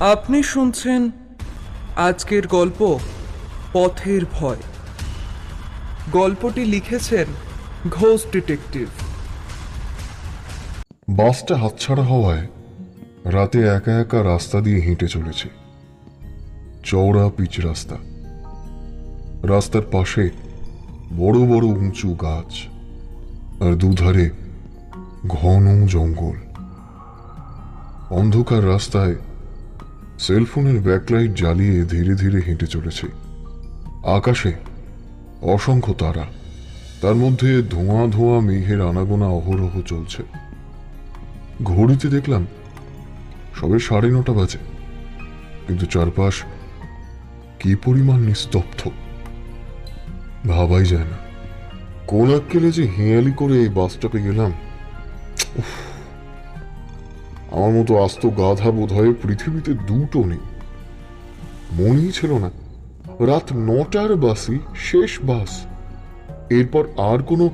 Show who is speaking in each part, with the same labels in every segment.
Speaker 1: আপনি শুনছেন আজকের গল্প পথের ভয়। গল্পটি লিখেছেন ঘোষ ডিটেকটিভ।
Speaker 2: বাসটা হাতছাড়া হওয়ায় রাতে একা একা রাস্তা দিয়ে হেঁটে চলেছে। চওড়া পিচ রাস্তা, রাস্তার পাশে বড় বড় উঁচু গাছ আর দুধারে ঘন জঙ্গল। অন্ধকার রাস্তায় সেলফোনের ব্যাকলাইট জ্বালিয়ে ধীরে ধীরে হেঁটে চলেছে। আকাশে অসংখ্য তারা, তার মধ্যে ধোঁয়া ধোঁয়া মেঘের আনাগোনা অহরহ চলছে। ঘড়িতে দেখলাম সবে 9:30 বাজে, কিন্তু চারপাশ কি পরিমাণ নিস্তব্ধ ভাবাই যায় না। কোন আক্কেলে যে হেঁয়ালি করে এই বাস স্টপে গেলাম। আমার মতো আস্ত গাধা বোধ হয় পৃথিবীতে দুটো নেই। মনেই ছিল না রাত 9টার বাসই শেষ বাস। এরপর আর কোনো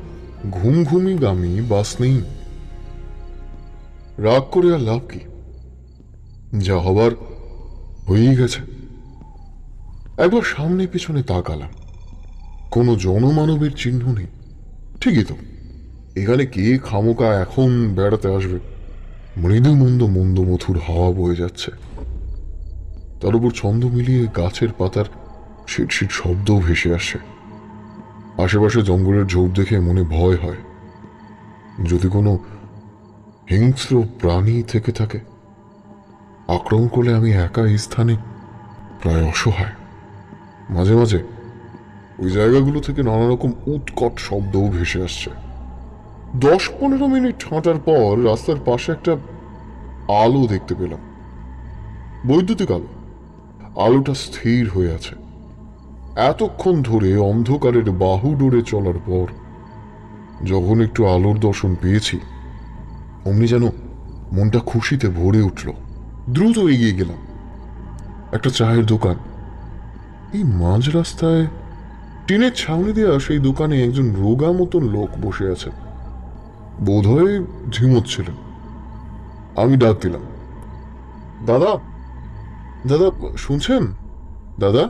Speaker 2: ঘুমঘুমিগামী বাস নেই। রাগ করে আর লাভ কি? যা হবার হয়েই গেছে। একবার সামনে পিছনে তাকালাম, কোনো জনমানবের চিহ্ন নেই। ঠিকই তো, এখানে কে খামোকা এখন বেড়াতে আসবে? মৃদু মন্দ মন্দ মধুর হাওয়া বয়ে যাচ্ছে, তার উপর ছন্দ মিলিয়ে গাছের পাতার শিট শব্দও ভেসে আসে। আশেপাশে জঙ্গলের ঝোপ দেখে মনে ভয় হয়, যদি কোনো হিংস্র প্রাণী থেকে থাকে আক্রমণ করলে আমি একা এই স্থানে প্রায় অসহায়। মাঝে মাঝে ওই জায়গাগুলো থেকে নানা রকম উৎকট শব্দও ভেসে আসছে। 10-15 মিনিট হাঁটার পর রাস্তার পাশে একটা আলো দেখতে পেলাম, বৈদ্যুতিক আলো। আলোটা স্থির হয়ে আছে। এতক্ষণ ধরে অন্ধকারের বাহু ডোরে চলার পর যখন একটু আলোর দর্শন পেয়েছি, অমনি যেন মনটা খুশিতে ভরে উঠল। দ্রুত এগিয়ে গেলাম। একটা চায়ের দোকান। এই মাঝ রাস্তায় টিনের ছাউনি দেওয়া সেই দোকানে একজন রোগা মতন লোক বসে আছে, বোধহয় ঝিমোচ্ছিলেন। আমি ডাক দিলাম, দাদা দাদা, শুনছেন দাদা?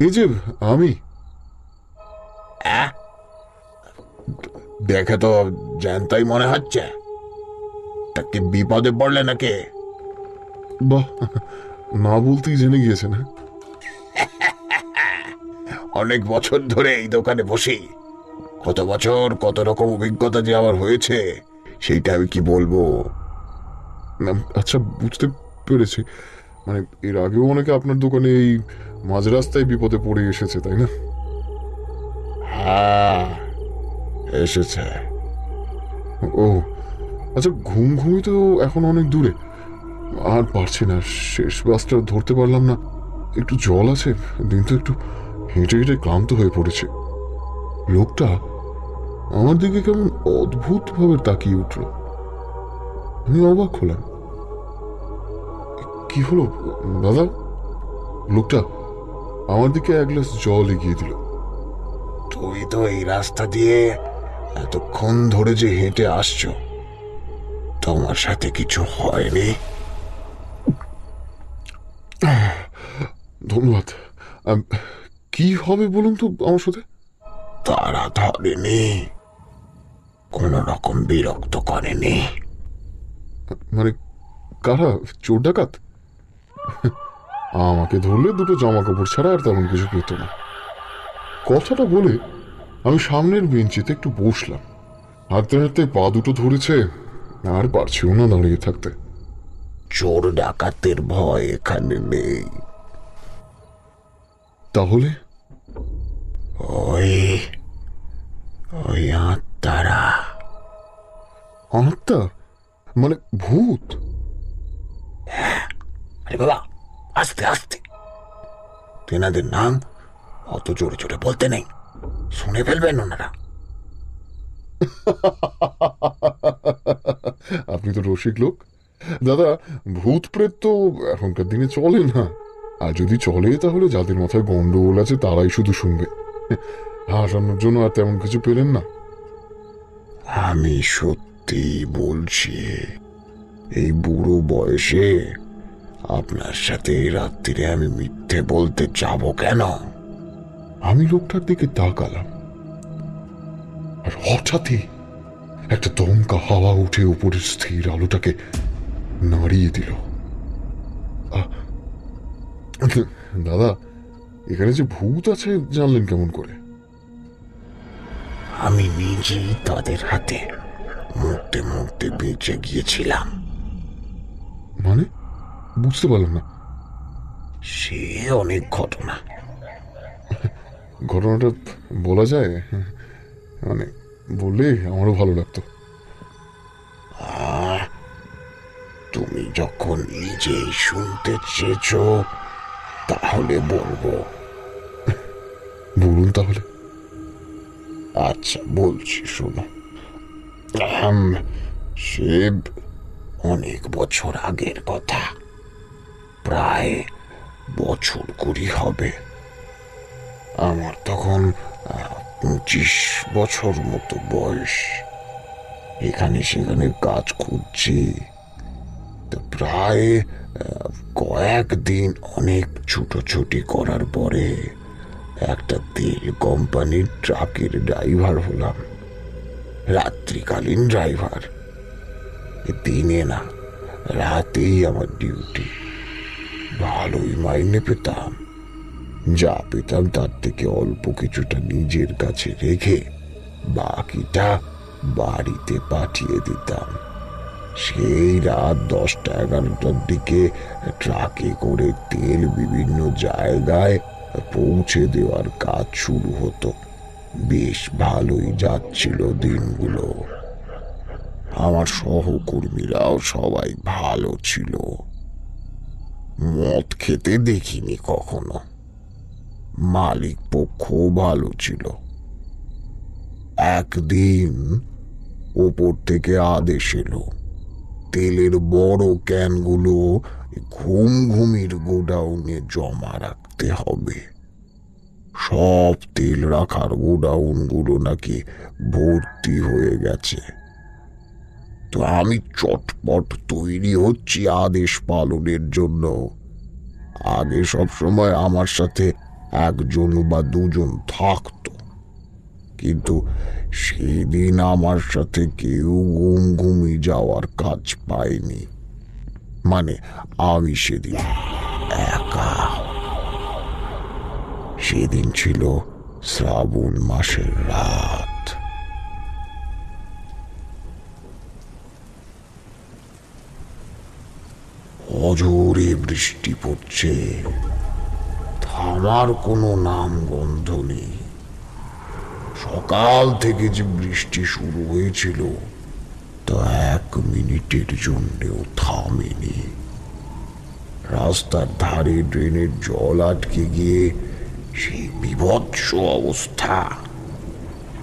Speaker 2: এই যে আমি।
Speaker 3: দেখে তো জ্যান্তাই মনে হচ্ছে। তা কি বিপদে পড়লে নাকি?
Speaker 2: বাহ, না বলতেই জেনে গিয়েছেন। হ্যাঁ,
Speaker 3: অনেক বছর ধরে এই দোকানে বসি। কত বছর কত রকম অভিজ্ঞতা যে আমার হয়েছে সেইটা আমি কি বলবো।
Speaker 2: আচ্ছা, বুঝতে পেরেছি। মানে এর আগেও অনেকে আপনার দোকানে এই মাঝ রাস্তায় বিপদে পড়ে এসেছে, তাই না?
Speaker 3: হ্যাঁ, এসেছে।
Speaker 2: ও আচ্ছা, ঘুমঘুমি তো এখন অনেক দূরে, আর পারছি না। শেষ বাসটা ধরতে পারলাম না। একটু জল আছে দিন তো। একটু হেঁটে হেঁটে ক্লান্ত হয়ে পড়েছে। লোকটা আমার দিকে কেমন অদ্ভুত ভাবে তাকিয়ে উঠল। আমি অবাক হলাম। কি হলো দাদা? লোকটা আমার দিকে এক গ্লাস জল এগিয়ে দিল।
Speaker 3: তুই তো এই রাস্তা দিয়ে এতক্ষণ ধরে যে হেঁটে আসছো, তোমার সাথে কিছু হয়নি?
Speaker 2: ধন্যবাদ। কি হবে বলুন তো আমার সাথে?
Speaker 3: তারা ধরেনি, কোন রকম বিরক্ত করেনি?
Speaker 2: মানে কারা? চোর ডাকাত? আমাকে ধরলে দুটো জামা কাপড় ছাড়া আর তেমন কিছু পেত না। কথাটা বলে আমি সামনের বেঞ্চিতে একটু বসলাম। হাঁটতে হাঁটতে পা দুটো ধরেছে, আর পারছিও না দাঁড়িয়ে থাকতে।
Speaker 3: চোর ডাকাতের ভয় এখানে নেই।
Speaker 2: তাহলে
Speaker 3: ওই ওই আত্মারা।
Speaker 2: আত্মা? মানে ভূত?
Speaker 3: আরে বাবা, আস্তে আস্তে। তেনাদের নাম অত জোরে জোরে বলতে নেই, শুনে ফেলবেন ওনারা।
Speaker 2: আপনি তো রসিক লোক দাদা। ভূত প্রেত তো এখনকার দিনে চলে না, আর যদি চলে তাহলে যাদের মাথায় গন্ডগোল আছে তারাই শুধু শুনবে। হাসানোর জন্য আর তেমন কিছু পেলেন না।
Speaker 3: আমি সত্যি বলছি, এই বুড়ো বয়সে আপনার সাথে এই রাত্রিরে আমি মিথ্যে বলতে যাব কেন?
Speaker 2: আমি লোকটার দিকে তাকালাম, আর হঠাৎই একটা দমকা হাওয়া উঠে উপরের স্থির আলোটাকে নাড়িয়ে দিল। আহ, দাদা, এখানে যে ভূত আছে জানলেন কেমন করে?
Speaker 3: আমি নিজেই তাদের হাতে মরতে মরতে বেঁচে গিয়েছিলাম।
Speaker 2: মানে বুঝতে পারলাম না।
Speaker 3: সে অনেক ঘটনা।
Speaker 2: ঘটনাটা বলা যায়? মানে বললে আমারও ভালো লাগতো।
Speaker 3: তুমি যখন নিজেই শুনতে চেয়েছ তাহলে বলবো।
Speaker 2: বলুন তাহলে।
Speaker 3: আচ্ছা, বলছি, শোনো। সে অনেক বছর আগের কথা, প্রায় বছর 20 হবে। আমার তখন 25 বছর মতো বয়স। এখানে সেখানে কাজ করছি, তো প্রায় কয়েকদিন অনেক ছুটোছুটি করার পরে একটা তেল কোম্পানির ট্রাকের ড্রাইভার হলাম। রাত্রিকালীন ড্রাইভার। দিনে না, রাতেই আমার ডিউটি। ভালোই মাইনে পেতাম। যা পেতাম তার থেকে অল্প কিছুটা নিজের কাছে রেখে বাকিটা বাড়িতে পাঠিয়ে দিতাম। সেই রাত 10টা-11টার দিকে ট্রাকে করে তেল বিভিন্ন জায়গায় পৌঁছে দেওয়ার কাজ শুরু হতো। বেশ ভালোই যাচ্ছিল দিনগুলো। আমার সহকর্মীরাও সবাই ভালো ছিল। মদ খেতে দেখিনি কখনো। মালিক পক্ষ ভালো ছিল। একদিন ওপর থেকে আদেশ এলো, তেলের বড় ক্যানগুলো ঘুমঘুমির গোডাউনে জমা রাখতে হবে। সব তেল রাখার গোডাউনগুলো নাকি ভর্তি হয়ে গেছে। তো আমি চটপট তৈরি হচ্ছি আদেশ পালনের জন্য। আগে সব সময় আমার সাথে একজন বা দুজন থাকতো, কিন্তু সেদিন আমার সাথে কেউ ঘুমঘুমি যাওয়ার কাজ পায়নি। মানে আমি সেদিন একা। সেদিন ছিল শ্রাবণ মাসের রাত। অঝোরে বৃষ্টি পড়ছে, থামার কোনো নাম গন্ধ নেই। সকাল থেকে যে বৃষ্টি শুরু হয়েছিল তা 1 মিনিটের জন্যেও থামেনি। রাস্তার ধারে ড্রেনের জল আটকে গিয়ে সেই বিভৎস অবস্থা।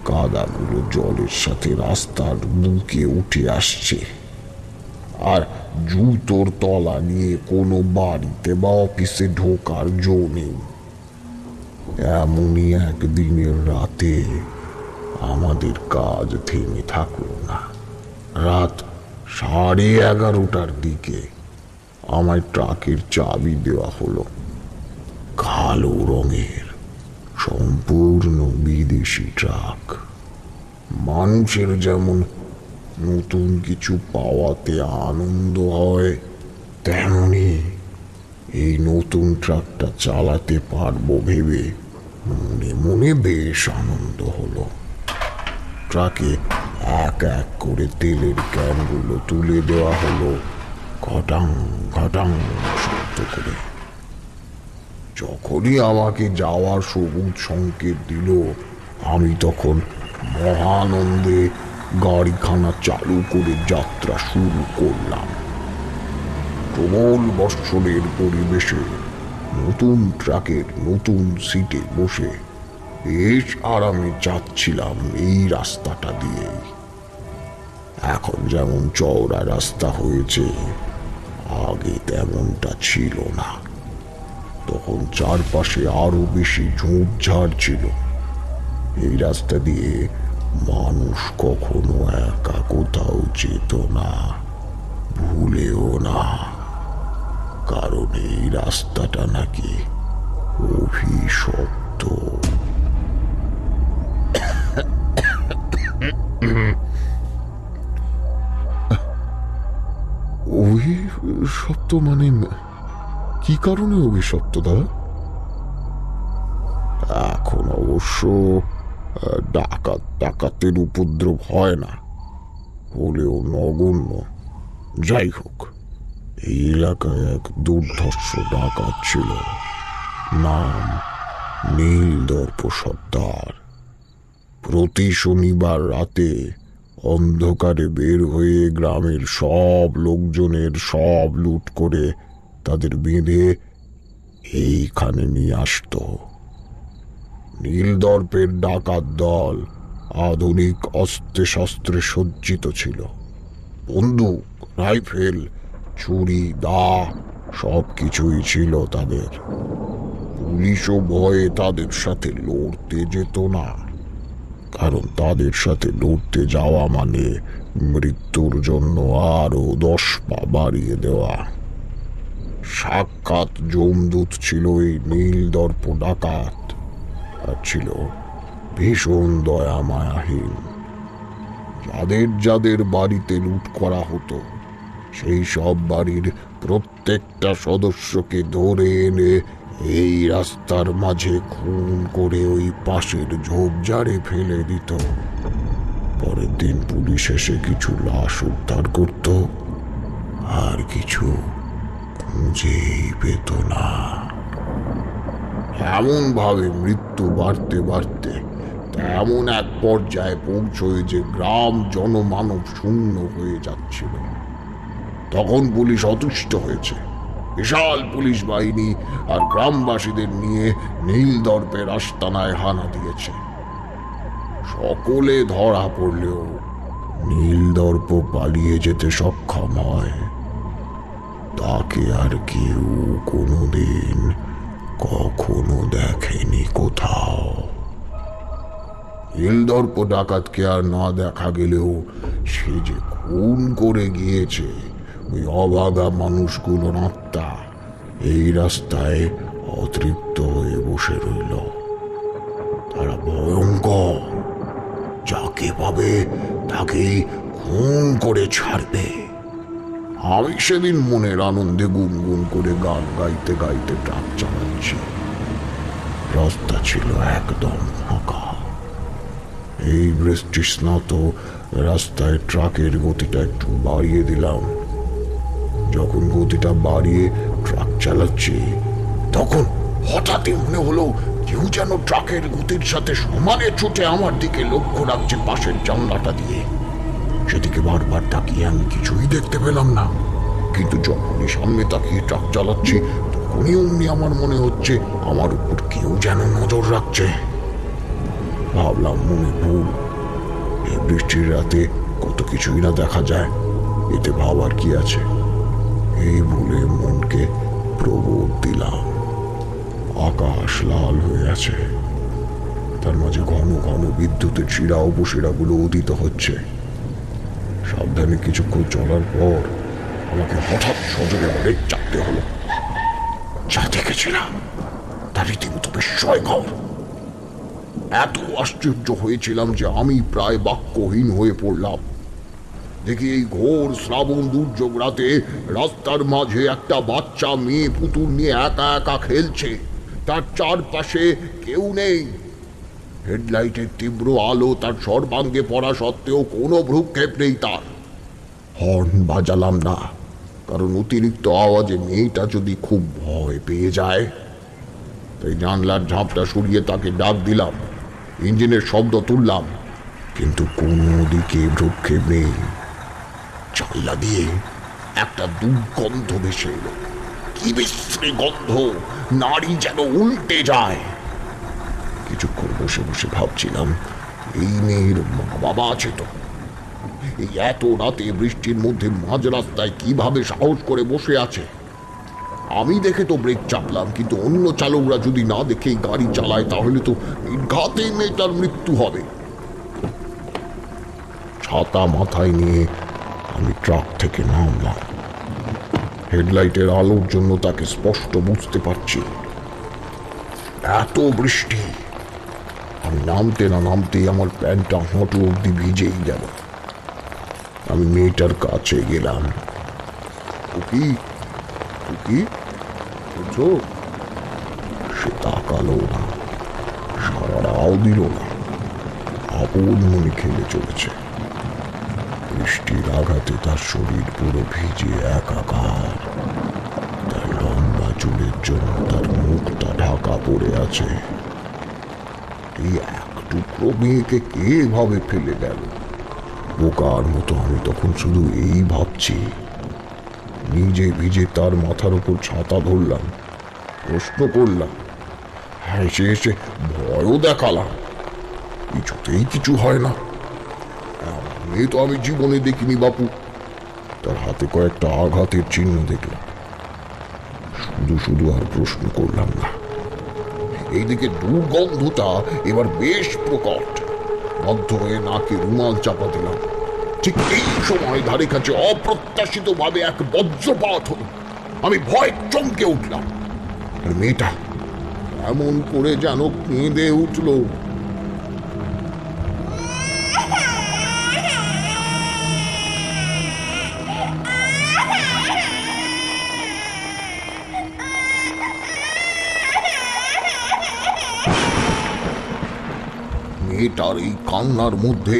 Speaker 3: কাদাগুলো জলের সাথে রাস্তার বুকে উঠে আসছে, আর জুতোর তলা নিয়ে কোনো বাড়িতে বা অফিসে ঢোকার জো নেই। এমনই একদিনের রাতে আমাদের কাজ থেমে থাকলো না। রাত 11:30টার দিকে আমায় ট্রাকের চাবি দেওয়া হলো। কালো রঙের সম্পূর্ণ বিদেশি ট্রাক। মানুষের যেমন নতুন কিছু পাওয়াতে আনন্দ হয়, তেমনি এই নতুন ট্রাকটা চালাতে পারবো ভেবে মনে মনে বেশ আনন্দ হলো। ট্রাকে এক এক করে তেলের ক্যানগুলো তুলে দেওয়া হলো, ঘটাং ঘটাং শব্দ করে। যখনই আমাকে যাওয়ার সবুজ সংকেত দিল, আমি তখন মহানন্দে গাড়িখানা চালু করে যাত্রা শুরু করলাম। প্রবল বর্ষণের পরিবেশে নতুন ট্রাকের নতুন সিটে বসে বেশ আরামে যাচ্ছিলাম এই রাস্তাটা দিয়ে। এখন যেমন চওড়া রাস্তা হয়েছে, আগে তেমনটা ছিল না। তখন চারপাশে আরো বেশি ঝোপঝাড় ছিল। এই রাস্তা দিয়ে মানুষ কখনো একা কোথাও যেত না, ভুলেও না, কারণ এই রাস্তাটা নাকি অভিশপ্ত।
Speaker 2: অভিশপ্ত মানে কি কারণে অভিশপ্ত দাদা?
Speaker 3: এখন অবশ্য ডাকাতের উপদ্রব হয় না, হলেও নগণ্য। যাই হোক, এই এলাকায় এক দুর্ধর্ষ ডাকাত ছিল, নাম নীলদর্প সর্দার। প্রতি শনিবার রাতে অন্ধকারে বের হয়ে গ্রামের সব লোকজনের সব লুট করে তাদের বেঁধে এইখানে নিয়ে আসতো। নীলদর্পের ডাকাত দল আধুনিক অস্ত্রে শস্ত্রে সজ্জিত ছিল। বন্দুক, রাইফেল, ছুরি, দা সবকিছুই ছিল তাদের। পুলিশও ভয়ে তাদের সাথে লড়তে যেত না, কারণ তাদের সাথে লড়তে যাওয়া মানে মৃত্যুর জন্য আরো 10 পা বাড়িয়ে দেওয়া। সাক্ষাৎ যমদূত ছিল এই নীলদর্প ডাকাত, আর ছিল ভীষণ দয়া মায়াহীন। যাদের যাদের বাড়িতে লুট করা হতো সেই সব বাড়ির প্রত্যেকটা সদস্যকে ধরে এনে এই রাস্তার মাঝে খুন করে ওই পাশের ঝোপঝাড়ে ফেলে দিত। পরের দিন পুলিশ এসে কিছু লাশ উদ্ধার করত, আর কিছু খুঁজেই পেত না। এমন ভাবে মৃত্যু বাড়তে বাড়তে এমন এক পর্যায়ে পৌঁছয় যে গ্রাম জনমানব শূন্য হয়ে যাচ্ছিল। তখন পুলিশ অতুষ্ট হয়েছে, বিশাল পুলিশ বাহিনী আর গ্রামবাসীদের নিয়ে নীলদর্পের আস্তানায় হানা দিয়েছে। সকলে ধরা পড়লেও নীলদর্প পালিয়ে যেতে সক্ষম হয়। তাকে আর কেউ কোনোদিন কখনো দেখেনি কোথাও। নীলদর্প ডাকাতকে আর না দেখা গেলেও সে যে খুন করে গিয়েছে, ওই অভাগা মানুষগুলোর আত্মা এই রাস্তায় অতৃপ্ত হয়ে বসে রইল। তারা ভয়ঙ্কর, যাকে পাবে তাকে খুন করে ছাড়বে। আমি সেদিন মনের আনন্দে গুনগুন করে গান গাইতে গাইতে ট্রাক চালাচ্ছি। রাস্তা ছিল একদম ফাঁকা। এই বৃষ্টি স্নাত রাস্তায় ট্রাকের গতিটা একটু বাড়িয়ে দিলাম। যখন গতিটা বাড়িয়ে ট্রাক চালাচ্ছি, তখন হঠাৎই মনে হলো কেউ যেন ট্রাকের গতির সাথে সমানে ছুটে আমার দিকে লক্ষ্য রাখছে পাশের জানলাটা দিয়ে। সেদিকে বারবার তাকিয়ে আমি কিছুই দেখতে পেলাম না, কিন্তু যখনই সামনে তাকিয়ে ট্রাক চালাচ্ছি তখনই অমনি আমার মনে হচ্ছে আমার উপর কেউ যেন নজর রাখছে। ভাবলাম মনে ভুল, এই বৃষ্টির রাতে কত কিছুই না দেখা যায়, এতে ভাবার কি আছে। এই ভুলে মনকে প্রবোধ দিলাম। আকাশ লাল হয়ে আছে, তার মাঝে ঘন ঘন বিদ্যুতের শিরা উপশিরাগুলো উদিত হচ্ছে। সাবধানে কিছুক্ষণ চলার পর আমাকে হঠাৎ সজোরে ব্রেক চাপতে হলো। যা দেখেছিলাম তা রীতিমতো বিস্ময়কর। এত আশ্চর্য হয়েছিলাম যে আমি প্রায় বাক্যহীন হয়ে পড়লাম। দেখি এই ঘোর শ্রাবণ দুর্যোগ রাতে রাস্তার মাঝে একটা বাচ্চা মেয়ে পুতুল নিয়ে একা একা খেলছে, তার চারপাশে কেউ নেই। হেডলাইটের তীব্র আলো তার সর্বাঙ্গে পড়া সত্ত্বেও কোনো ভ্রুক্ষেপ নেই তার। হর্ন বাজালাম না, কারণ অতিরিক্ত আওয়াজে মেয়েটা যদি খুব ভয় পেয়ে যায়। তাই জানলার ঝাঁপটা সরিয়ে তাকে ডাক দিলাম, ইঞ্জিনের শব্দ তুললাম, কিন্তু কোনো দিকে ভ্রুক্ষেপ নেই। জানলা দিয়ে একটা দুর্গন্ধ ভেসে এলো, কি বিশ্রী গন্ধ, নাড়ি যেন উল্টে যায়। কিছুক্ষণ বসে বসে ভাবছিলাম, এই মেয়ের মা বাবা আছে তো? এই এত রাতে বৃষ্টির মধ্যে মাঝ রাস্তায় কিভাবে সাহস করে বসে আছে? আমি দেখে তো ব্রেক চাপলাম, কিন্তু অন্য চালকরা যদি না দেখেই গাড়ি চালায় তাহলে তো ঘাতেই মেয়েটার মৃত্যু হবে। ছাতা মাথায় নিয়ে আমি ট্রাক থেকে নামলাম। হেডলাইটের আলোর জন্য তাকে স্পষ্ট বুঝতে পারছি। এত বৃষ্টি, আমি নামতে না নামতেই আমার প্যান্টটা হাঁটু অব্দি ভিজেই গেল। আমি মেয়েটার কাছে গেলাম। কি কি বুঝছো? সে তাকালো না, সাড়াও দিল না, আপন মনে খেলে চলেছে। বৃষ্টির আঘাতে তার শরীর পুরো ভিজে একাকার। তার লম্বা চুলের জন্য তার মুখটা ঢাকা পড়ে আছে। এই এক টুকরো মেয়েকে কে ভাবে ফেলে গেল? বোকার মতো আমি তখন শুধু এই ভাবছি। নিজে ভিজে তার মাথার উপর ছাতা ধরলাম, প্রশ্ন করলাম, হেসে হেসে ভয়ও দেখালাম। কিছুতেই কিছু হয় না। মেয়ে তো আমি জীবনে দেখিনি বাপু। তার হাতে কয়েকটা আঘাতের চিহ্ন দেখলাম। শুধু শুধু আর প্রশ্ন করলাম না। এইদিকে দুর্গন্ধটা এবার বেশ প্রকট। বাধ্য হয়ে নাকে রুমাল চাপা দিলাম। ঠিক এই সময় ধারে কাছে অপ্রত্যাশিত ভাবে এক বজ্রপাত হল। আমি ভয় চমকে উঠলাম। আর মেয়েটা এমন করে যেন কেঁদে উঠল। মেয়েটার এই কান্নার মধ্যে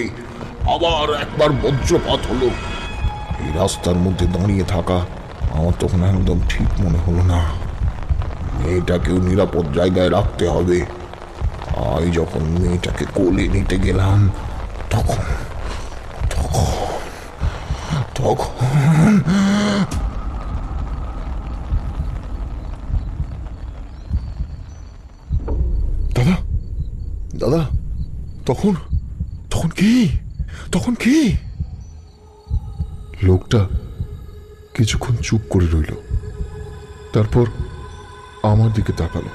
Speaker 3: আবার একবার বজ্রপাত হলো। এই রাস্তার মধ্যে দাঁড়িয়ে থাকা আমার তখন একদম ঠিক মনে হলো না। মেয়েটাকেও নিরাপদ জায়গায় রাখতে হবে। আমি যখন মেয়েটাকে কোলে নিতে গেলাম তখন তখন তখন দাদা দাদা তখন তখন কি তখন কি? লোকটা কিছুক্ষণ চুপ করে রইল, তারপর আমার দিকে তাকালো।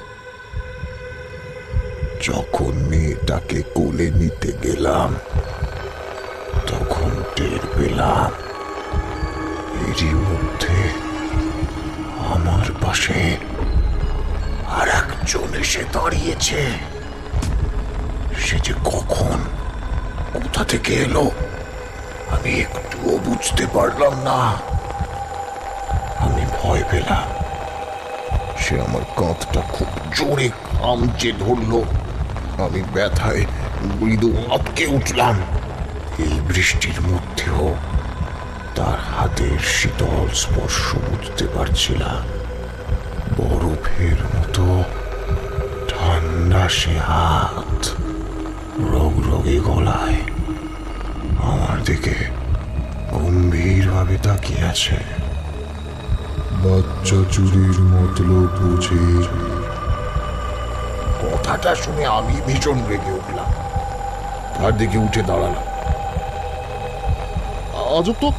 Speaker 3: যখন মেয়েটাকে কোলে নিতে গেলাম তখন টের পেলাম এরই মধ্যে আমার পাশে আর একজন এসে দাঁড়িয়েছে। সে যে কখন কোথা থেকে এলো আমি একটুও বুঝতে পারলাম না। আমি ভয় পেলাম। সে আমার কাঁধটা খুব জোরে খামচে ধরলো। আমি ব্যথায় মৃদু আটকে উঠলাম। এই বৃষ্টির মধ্যেও তার হাতের শীতল স্পর্শ বুঝতে পারছিলাম। বরফের মতো ঠান্ডা সে হাত, রগরগে গলায় আমার দিকে গম্ভীরভাবে তাকিয়ে আছে। বাচ্চা চুরির মতলব বুঝে। কথাটা শুনে আমি ভীষণ রেগে উঠলাম। তার দিকে উঠে দাঁড়ালাম।
Speaker 2: আজব তো,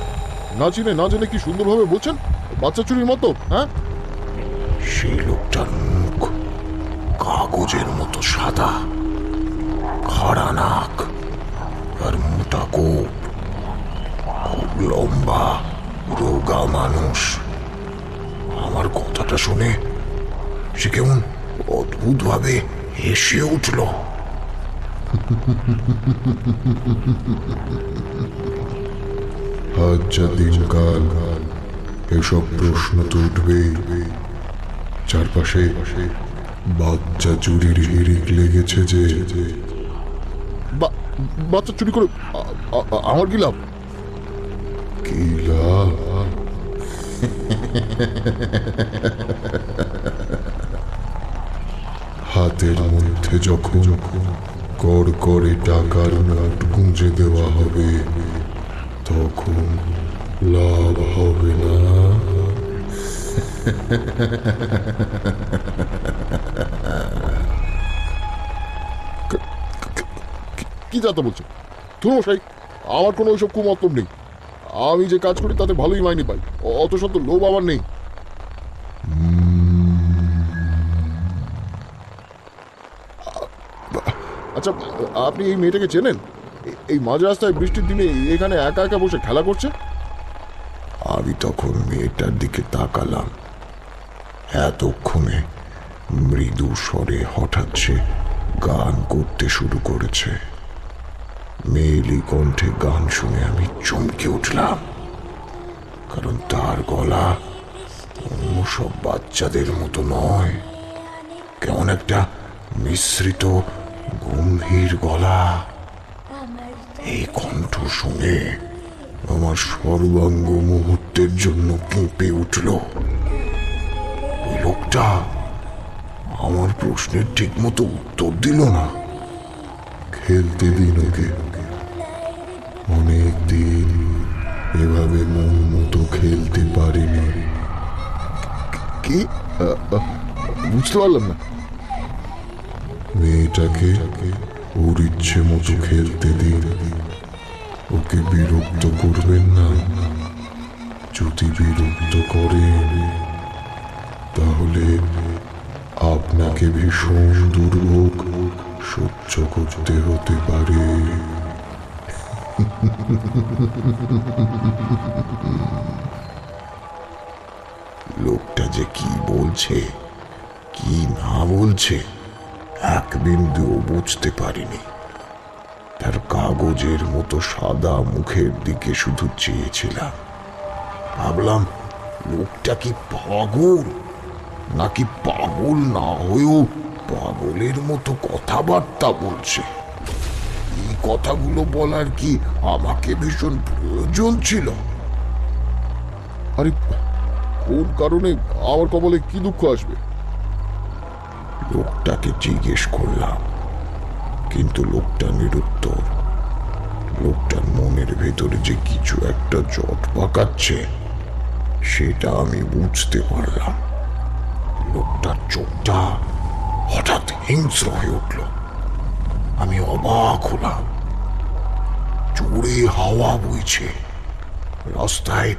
Speaker 2: না চিনে না জেনে কি সুন্দরভাবে বলছেন বাচ্চা চুরির মতো। হ্যাঁ,
Speaker 3: সেই লোকটার মুখ কাগজের মতো সাদা, খাড়া নাক আর মোটা কোপ, খুব লম্বা রোগা মানুষ। আমার কথাটা শুনে সে কেমন অদ্ভুত ভাবে হেসে উঠল।
Speaker 2: আজ যা দিনকাল, এসব প্রশ্ন তো উঠবেই। চারপাশে বাচ্চা চুরির হিড়িক লেগেছে যে। বাচ্চা চুরি করে আমার কি লাভ? কি লাভ? হাতের মধ্যে যখন কড় করে টাকার নোট গুঁজে দেওয়া হবে তখন লাভ হবে না? কি যাতা বলছে ধর্মশাই? আমার কোনো ওইসব কুমতলব নেই। আমি যে কাজ করি তাতে ভালোই মাইনে পাই। অত শত লোভ আমার নেই। আচ্ছা, আপনি এই মেয়েটাকে চেনেন? এই মাঝ রাস্তায় বৃষ্টির দিনে এখানে একা একা বসে খেলা করছে?
Speaker 3: আমি তখন মেয়েটার দিকে তাকালাম। এতক্ষণে মৃদু স্বরে হঠাৎ সে গান করতে শুরু করেছে। মেয়েলি কণ্ঠে গান শুনে আমি চমকে উঠলাম, কারণ তার গলা অন্য সব বাচ্চাদের মতো নয়, কেমন একটা মিশ্রিত গম্ভীর গলা। এই কণ্ঠ শুনে আমার সর্বাঙ্গ মুহূর্তের জন্য কেঁপে উঠল। ওই লোকটা আমার প্রশ্নের ঠিক মতো উত্তর দিল না।
Speaker 2: খেলতে দিন ওকে, অনেক দিন এভাবে মন মতো খেলতে পারিনি। কি? বুঝতে পারলাম না। মেয়েটাকে ওর ইচ্ছে মতো খেলতে দিন, ওকে বিরক্ত করবেন না। যদি বিরক্ত করেন তাহলে আপনাকে ভীষণ দুর্ভোগ সহ্য করতে হতে পারে।
Speaker 3: লোকটা যে কি বলছে কি না বলছে এক বিন্দুও বুঝতে পারিনি। তার কাগজের মতো সাদা মুখের দিকে শুধু চেয়েছিলাম। ভাবলাম, লোকটা কি পাগল, নাকি পাগল না হয়েও পাগলের মতো কথাবার্তা বলছে? এই কথাগুলো বলার কি আমাকে ভীষণ প্রয়োজন ছিল?
Speaker 2: আরে কোন কারণে আমার কপালে কি দুঃখ আসবে?
Speaker 3: লোকটাকে জিজ্ঞেস করলাম, কিন্তু লোকটা নিরুত্তর। লোকটার মনের ভেতরে যে কিছু একটা জট পাকাচ্ছে সেটা আমি বুঝতে পারলাম। লোকটার চোখটা হঠাৎ হিংস্র হয়ে উঠল। আমি অবাক হলাম। জোরে হাওয়া বইছে, রাস্তায়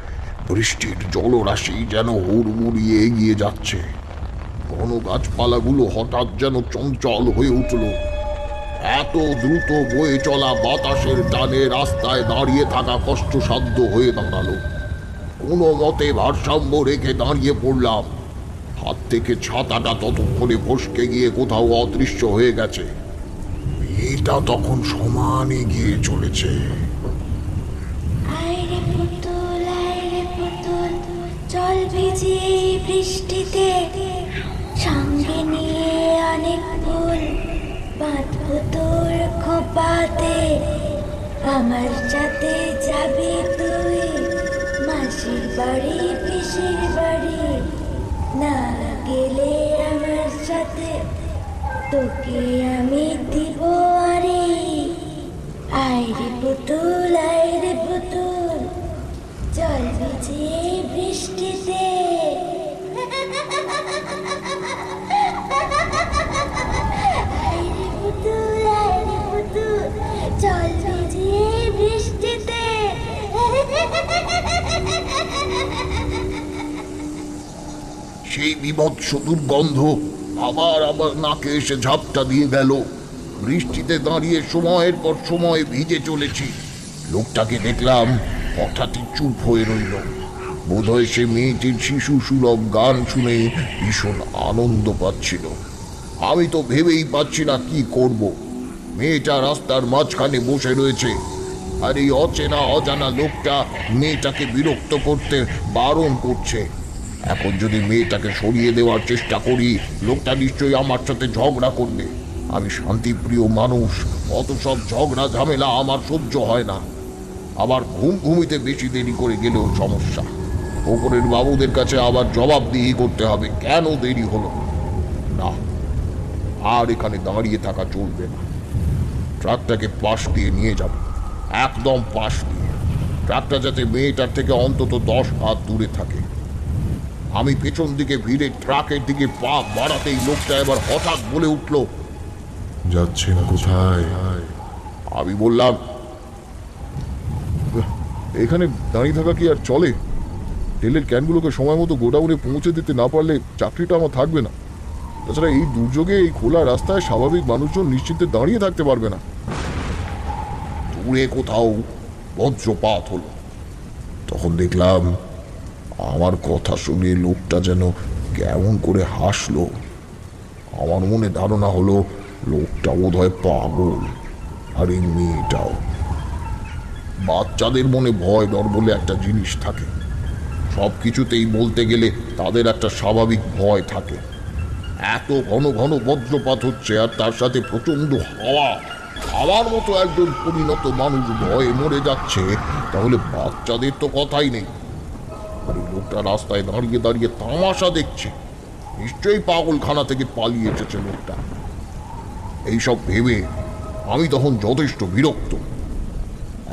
Speaker 3: বৃষ্টির জলরাশি যেন হুড়মুড়িয়ে এগিয়ে যাচ্ছে। ঘন গাছপালাগুলো হঠাৎ যেন চঞ্চল হয়ে উঠল। এত দ্রুত বয়ে চলা বাতাসের টানে রাস্তায় দাঁড়িয়ে থাকা কষ্টসাধ্য হয়ে দাঁড়ালো। কোনো মতে ভারসাম্য রেখে দাঁড়িয়ে পড়লাম। হাত থেকে ছাতাটা ততক্ষণে ফসকে গিয়ে কোথাও অদৃশ্য হয়ে গেছে। মেয়েটা তখন সমানে গিয়ে চলেছে।
Speaker 4: আইরে পুতুল, চল ভিজিয়ে বৃষ্টিতে, সঙ্গে নিয়ে অনেক ফুল বাঁধবো তোর খোপাতে। আমার সাথে যাবি তুই মাসির বাড়ি পিসির বাড়ি, না গেলে আমার সাথে তোকে আমি দিব আরে। আইরে পুতুল, জল ভিজিয়ে বৃষ্টিতে। আইরে পুতুল, জল ভিজিয়ে বৃষ্টিতে।
Speaker 3: সেই বিভৎস দুর্গন্ধ আবার আমার নাকে এসে ঝাপটা দিয়ে গেল। বৃষ্টিতে দাঁড়িয়ে সময়ের পর সময় ভিজে চলেছি। লোকটাকে দেখলাম হঠাৎই চুপ হয়ে রইল। বোধহয় সে মেয়েটির শিশু সুলভ গান শুনে ভীষণ আনন্দ পাচ্ছিল। আমি তো ভেবেই পাচ্ছি না কি করব। মেয়েটা রাস্তার মাঝখানে বসে রয়েছে, আর এই অচেনা অজানা লোকটা মেয়েটাকে বিরক্ত করতে বারণ করছে। এখন যদি মেয়েটাকে সরিয়ে দেওয়ার চেষ্টা করি, লোকটা নিশ্চয়ই আমার সাথে ঝগড়া করবে। আমি শান্তিপ্রিয় মানুষ, অত সব ঝগড়া ঝামেলা আমার সহ্য হয় না। আবার ঘুমিতে বেশি দেরি করে গেলেও সমস্যা। ওপরের বাবুদের কাছে আবার জবাবদিহি করতে হবে কেন দেরি হলো। না, আর এখানে দাঁড়িয়ে থাকা চলবে না। ট্রাকটাকে পাশ দিয়ে নিয়ে যাব, একদম পাশ দিয়ে। ট্রাকটা যাতে মেয়েটার থেকে অন্তত 10 হাত দূরে থাকে। আমি পেছন দিকে ভিড়ে ট্রাকের দিকে পা বাড়াতেই লোকটা এবার হঠাৎ বলে উঠল,
Speaker 2: যাচ্ছেন কোথায়?
Speaker 3: আমি বললাম,
Speaker 2: এখানে দাঁড়িয়ে থাকা কি আর চলে? তেলের ক্যানগুলোকে সময় মতো গোডাউনে পৌঁছে দিতে না পারলে চাকরিটা আমার থাকবে না। তাছাড়া এই দুর্যোগে এই খোলা রাস্তায় স্বাভাবিক মানুষজন নিশ্চিন্তে দাঁড়িয়ে থাকতে পারবে না।
Speaker 3: দূরে কোথাও বজ্রপাত হলো। তখন দেখলাম আমার কথা শুনে লোকটা যেন কেমন করে হাসলো। আমার মনে ধারণা হলো লোকটা বোধহয় পাগল, আর এই মেয়েটাও। বাচ্চাদের মনে ভয় ডর বলে একটা জিনিস থাকে। সব কিছুতেই বলতে গেলে তাদের একটা স্বাভাবিক ভয় থাকে। এত ঘন ঘন বজ্রপাত হচ্ছে, আর তার সাথে প্রচন্ড হাওয়া। আমার মতো একজন পরিণত মানুষ ভয়ে মরে যাচ্ছে, তাহলে বাচ্চাদের তো কথাই নেই। আর এই লোকটা রাস্তায় দাঁড়িয়ে দাঁড়িয়ে তামাশা দেখছে। নিশ্চয়ই পাগলখানা থেকে পালিয়ে এসেছে লোকটা। এইসব ভেবে আমি তখন যথেষ্ট বিরক্ত।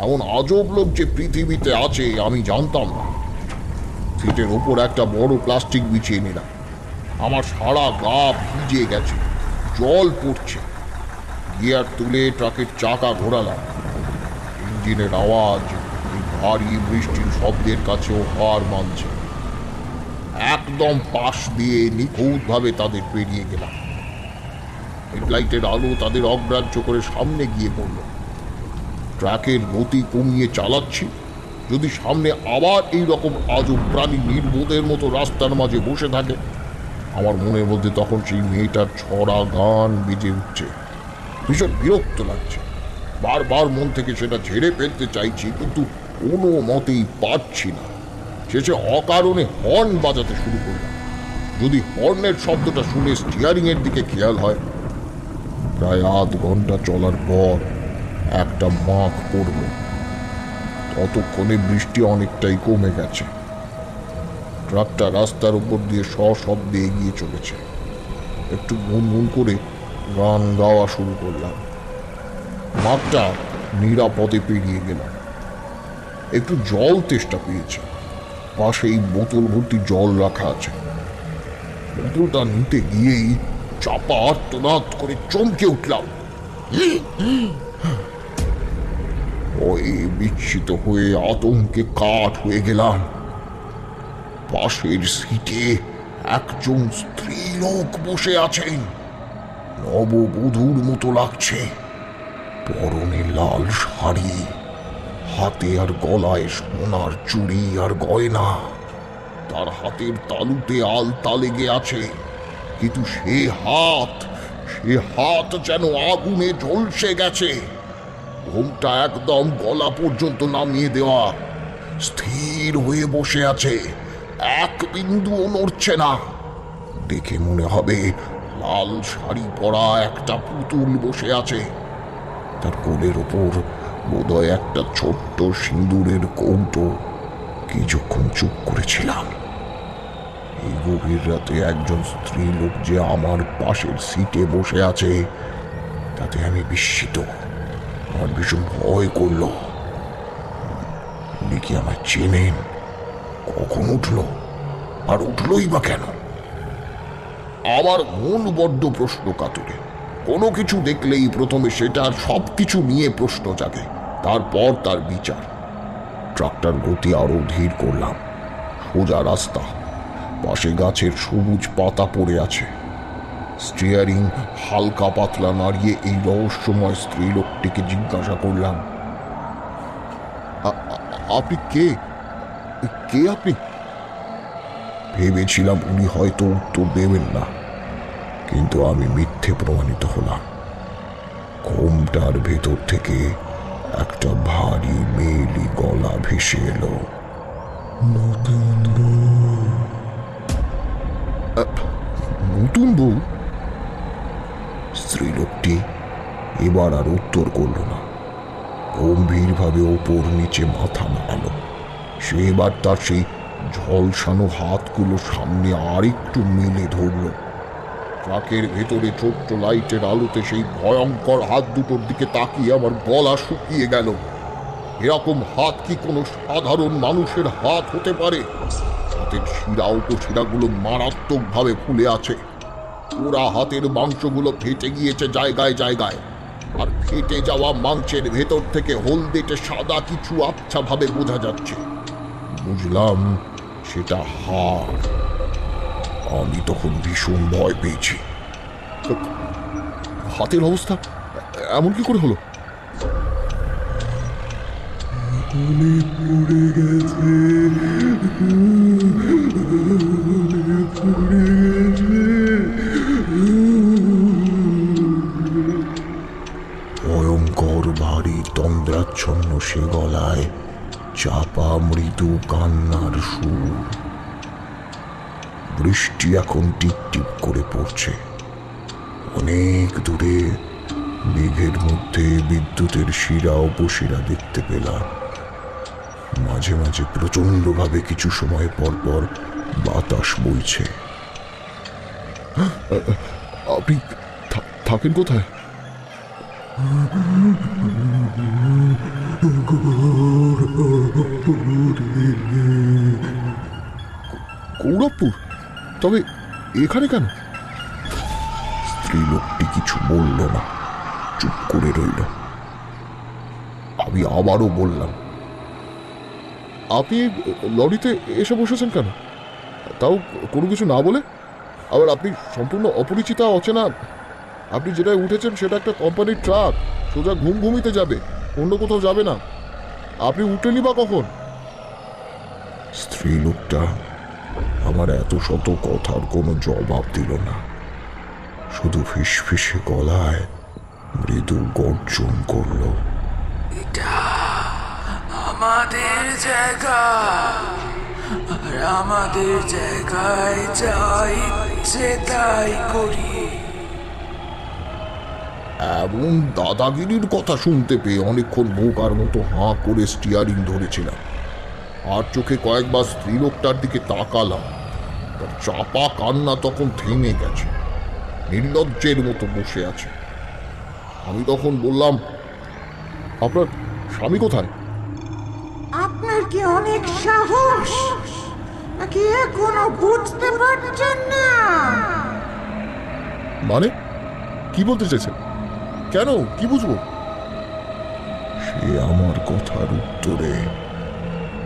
Speaker 3: এমন আজব লোক যে পৃথিবীতে আছে আমি জানতাম না। সিটের ওপর একটা বড় প্লাস্টিক বিছিয়ে নিলাম। আমার সারা গা ভিজে গেছে, জল পড়ছে। গিয়ার তুলে ট্রাকের চাকা ঘোরালাম। ইঞ্জিনের আওয়াজ এই ভারী বৃষ্টির শব্দের কাছেও হার মানছে। একদম পাশ দিয়ে নিখুঁতভাবে তাদের পেরিয়ে গেলাম। হেডলাইটের আলো তাদের অগ্রাহ্য করে সামনে গিয়ে পড়ল। ট্রাকের গতি কমিয়ে চালাচ্ছি। যদি সামনে আবার এই রকম আজব প্রাণী নির্বোধের মতো রাস্তার মাঝে বসে থাকে। আমার মনের মধ্যে তখন সেই মেয়েটার ছড়া গান বেজে উঠছে। ভীষণ বিরক্ত লাগছে। বারবার মন থেকে সেটা ঝেড়ে ফেলতে চাইছি, কিন্তু কোনো মতেই পারছি না। শেষে অকারণে হর্ন বাজাতে শুরু করলাম। যদি হর্নের শব্দটা শুনে স্টিয়ারিং এর দিকে খেয়াল হয়। প্রায় আধ ঘন্টা চলার পর একটা মাখ পড়ল। ততক্ষণে বৃষ্টি অনেকটাই কমে গেছে। ট্রাকটা রাস্তার উপর দিয়ে সশব্দে এগিয়ে চলেছে। একটু গুনগুন করে গান গাওয়া শুরু করলাম। মাঠটা নিরাপদে পেরিয়ে গেলাম। একটু জল তেষ্টা পেয়েছে। পাশেই বোতল ভর্তি জল রাখা আছে। বোতলটা নিতে গিয়েই চাপা আর্তনাদ করে চমকে উঠলাম। ওই বিস্মিত হয়ে আতঙ্কে কাঠ হয়ে গেলাম। পাশের সিটে একজন স্ত্রীলোক বসে আছেন। নববধূর মতো লাগছে। পরনে লাল শাড়ি, হাতে আর গলায় সোনার চুড়ি আর গয়না। তার হাতের তালুতে আলতা লেগে আছে, কিন্তু সে হাত যেন আগুনে ঝলসে গেছে। ঘোমটা একদম গলা পর্যন্ত নামিয়ে দেওয়া। স্থির হয়ে বসে আছে, এক বিন্দুও নড়ছে না। দেখে মনে হবে লাল শাড়ি পরা একটা পুতুল বসে আছে। তার কোলের ওপর বোধহয় একটা ছোট্ট সিঁদুরের কৌটো। কিছুক্ষণ চুপ করেছিলাম। এই গভীর রাতে একজন স্ত্রীলোক যে আমার পাশের সিটে বসে আছে, তাতে আমি বিস্মিত। আমার ভীষণ ভয় করল। উনি কি আমায় চেনেন? কখন উঠলো, আর উঠলোই বা কেন? আমার মন বড্ড প্রশ্ন কাতুরে। কোনো কিছু দেখলেই প্রথমে সেটার সবকিছু নিয়ে প্রশ্ন জাগে, তারপর তার বিচার। ট্রাকটার গতি আরো ধীর করলাম। সোজা রাস্তা, পাশে গাছের সবুজ পাতা পড়ে আছে। স্টিয়ারিং হালকা পাতলা নাড়িয়ে এই রহস্যময় স্ত্রীলোকটিকে জিজ্ঞাসা করলাম, আপনি কে? কে আপনি? ভেবেছিলাম উনি হয়তো উত্তর দেবেন না, কিন্তু আমি মিথ্যে প্রমাণিত হলাম। ঘোমটার ভেতর থেকে একটা ভারী মেয়েলি গলা ভেসে এলো। নতুন বউ? স্ত্রীলোকটি এবার আর উত্তর করল না। গম্ভীরভাবে ওপর নিচে মাথা নাড়ালো। সে এবার তার সেই ঝলসানো হাতগুলো সামনে আরেকটু মেলে ধরল। ট্রাকের ভেতরে ছোট্ট লাইটের আলোতে সেই ভয়ঙ্কর হাত দুটোর দিকে তাকিয়ে আমার গলা শুকিয়ে গেল। এরকম হাত কি কোনো সাধারণ মানুষের হাত হতে পারে? হাতের শিরা উপশিরাগুলো মারাত্মকভাবে ফুলে আছে। পুরা হাতের মাংসগুলো ফেটে গিয়েছে জায়গায় জায়গায়, আর ফেটে যাওয়া মাংসের ভেতর থেকে হলদেটে সাদা কিছু আচ্ছা ভাবে বোঝা যাচ্ছে। বুঝলাম সেটা হাড়। আমি তখন ভীষণ ভয় পেয়েছি। হাতের অবস্থা এমন কি করে হলো?
Speaker 2: তলে পড়ে গেছে, পড়ে গেছে।
Speaker 3: ভয়ঙ্কর ভারী তন্দ্রাচ্ছন্ন সে গলায় চাপা মৃদু কান্নার সুর। বৃষ্টি এখন টিপ টিপ করে পড়ছে। অনেক দূরে মেঘের মধ্যে বিদ্যুতের শিরা উপশিরা দেখতে পেলাম। মাঝে মাঝে প্রচন্ডভাবে কিছু সময় পর পর বাতাস বইছে।
Speaker 2: আপনি থাকেন কোথায়? গৌরবপুর? তবে এখানে কেন?
Speaker 3: স্ত্রীলোকটি কিছু বলল না, চুপ করে রইল। আমি আবারও বললাম,
Speaker 2: আপনি লরিতে এসে বসেছেন কেন? তাও কোনো কিছু না বলে? আবার আপনি সম্পূর্ণ অপরিচিতা, অচেনা। আপনি যেটায় উঠেছেন সেটা একটা কোম্পানির ট্রাক, সোজা ঘুমিতে যাবে, অন্য কোথাও যাবে না। আপনি উঠলেনই বা কখন?
Speaker 3: স্ত্রীলোকটা আমার এত শত কথার কোনো জবাব দিল না, শুধু ফিসফিসে গলায় মৃদু গর্জন করল।
Speaker 5: এটা আমাদের জায়গা, আর আমাদের জায়গায় যা ইচ্ছে তাই করি।
Speaker 3: এমন দাদাগিরির কথা শুনতে পেয়ে অনেকক্ষণ বোকার মতো হাঁ করে স্টিয়ারিং ধরেছিলাম। আর চোখে কয়েকবার স্ত্রীলোকটার দিকে তাকালাম। তার চাপা কান্না তখন থেমে গেছে, নির্লজ্জের মতো বসে আছে। আমি তখন বললাম,
Speaker 2: আপনার স্বামী কোথায়?
Speaker 6: আপনার কি অনেক সাহস, নাকি এখনো বুঝতে পারছেন না?
Speaker 2: মানে কি বলতে চাইছেন? কেন, কি বুঝবো?
Speaker 3: সে আমার কথার উত্তরে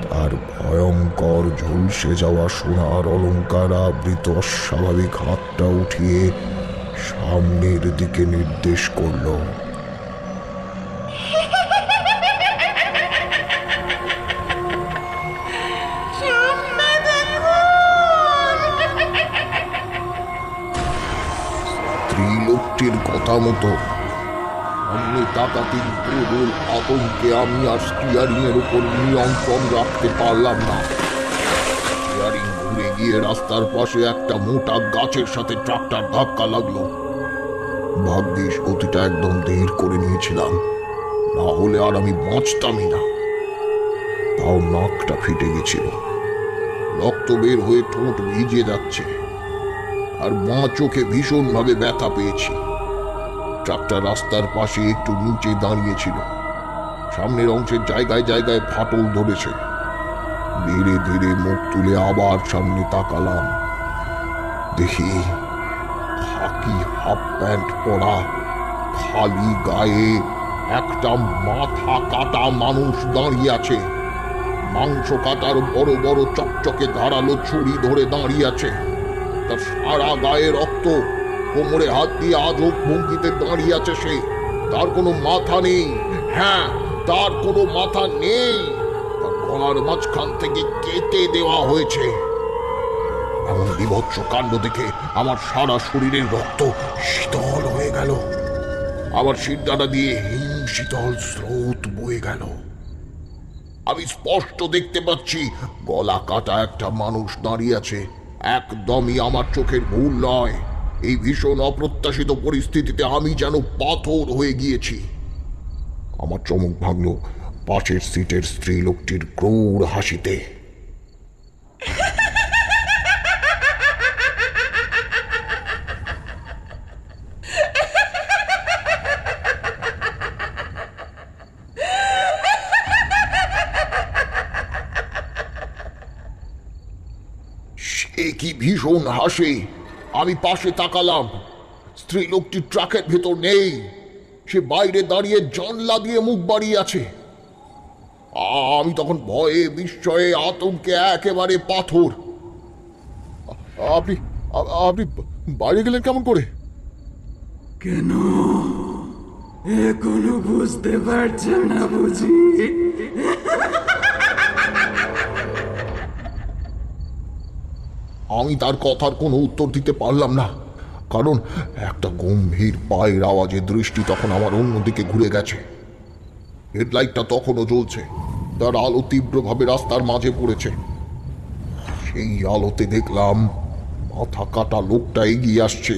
Speaker 3: তার ভয়ঙ্কর ঝলসে যাওয়া সোনার অলঙ্কার আবৃত অস্বাভাবিক হাতটা উঠিয়ে সামনের দিকে নির্দেশ করল।
Speaker 6: সামনে দেখুন।
Speaker 3: স্ত্রীলোকটির কথা মতো সামনে তাকাতেই প্রবল আতঙ্কে আমি আর স্টিয়ারিং এর উপর নিয়ন্ত্রণ রাখতে পারলাম না। স্টিয়ারিং ঘুরে গিয়ে রাস্তার পাশে একটা মোটা গাছের সাথে ট্রাকটার ধাক্কা লাগলো। ভাগ্যিস গতিটা একদম ধীর করে নিয়েছিলাম, না হলে আর আমি বাঁচতামই না। তাও নাকটা ফেটে গেছিল, রক্ত বের হয়ে ঠোঁট ভিজে যাচ্ছে, আর বাঁ চোখে ভীষণভাবে ব্যথা পেয়েছি। ট্রাকটা রাস্তার পাশে একটু নিচে দাঁড়িয়েছিল, সামনের অংশের জায়গায় জায়গায় ফাটল ধরেছে। ধীরে ধীরে মুখ তুলে আবার সামনে তাকালাম। দেখি খাকি হাফ প্যান্ট পরা, খালি গায়ে একটা মাথা কাটা মানুষ দাঁড়িয়ে আছে। মাংস কাটার বড় বড় চকচকে ধারালো ছুরি ধরে দাঁড়িয়ে আছে। তার সারা গায়ে রক্ত, কোমরে হাত দিয়ে আজব ভঙ্গিতে দাঁড়িয়ে আছে সে। তার কোনো মাথা নেই, হ্যাঁ, তার কোনো মাথা নেই। তার গলার মাঝখান থেকে কেটে দেওয়া হয়েছে। এমন বিভৎস কাণ্ড দেখে আমার সারা শরীরের রক্ত শীতল হয়ে গেল। আমার শিরদাঁড়া দিয়ে হিম শীতল স্রোত বয়ে গেল। আমি স্পষ্ট দেখতে পাচ্ছি গলা কাটা একটা মানুষ দাঁড়িয়ে আছে। একদমই আমার চোখের ভুল নয়। এই ভীষণ অপ্রত্যাশিত পরিস্থিতিতে আমি যেন পাথর হয়ে গিয়েছি। আমার চমক ভাঙল পাশের সিটের স্ত্রীলোকটির ক্রূর হাসিতে। সে কি ভীষণ হাসে! আমি পাশে তাকালাম। স্ত্রীলোকটি ট্রাকের ভেতর নেই, সে বাইরে দাঁড়িয়ে জানলা দিয়ে মুখ বাড়িয়ে আছে। আমি তখন ভয়ে, বিস্ময়ে, আতঙ্কে একেবারে পাথর।
Speaker 2: আপনি আপনি বাইরে গেলেন কেমন করে?
Speaker 5: কেন এখনো বুঝতে পারছেন না বুঝি?
Speaker 3: আমি তার কথার কোনো উত্তর দিতে পারলাম না, কারণ একটা গম্ভীর পায়ের আওয়াজে দৃষ্টি তখন আমার অন্যদিকে ঘুরে গেছে। হেডলাইটটা তখনও জ্বলছে, তার আলো তীব্রভাবে রাস্তার মাঝে পড়েছে। সেই আলোতে দেখলাম মাথা কাটা লোকটা এগিয়ে আসছে।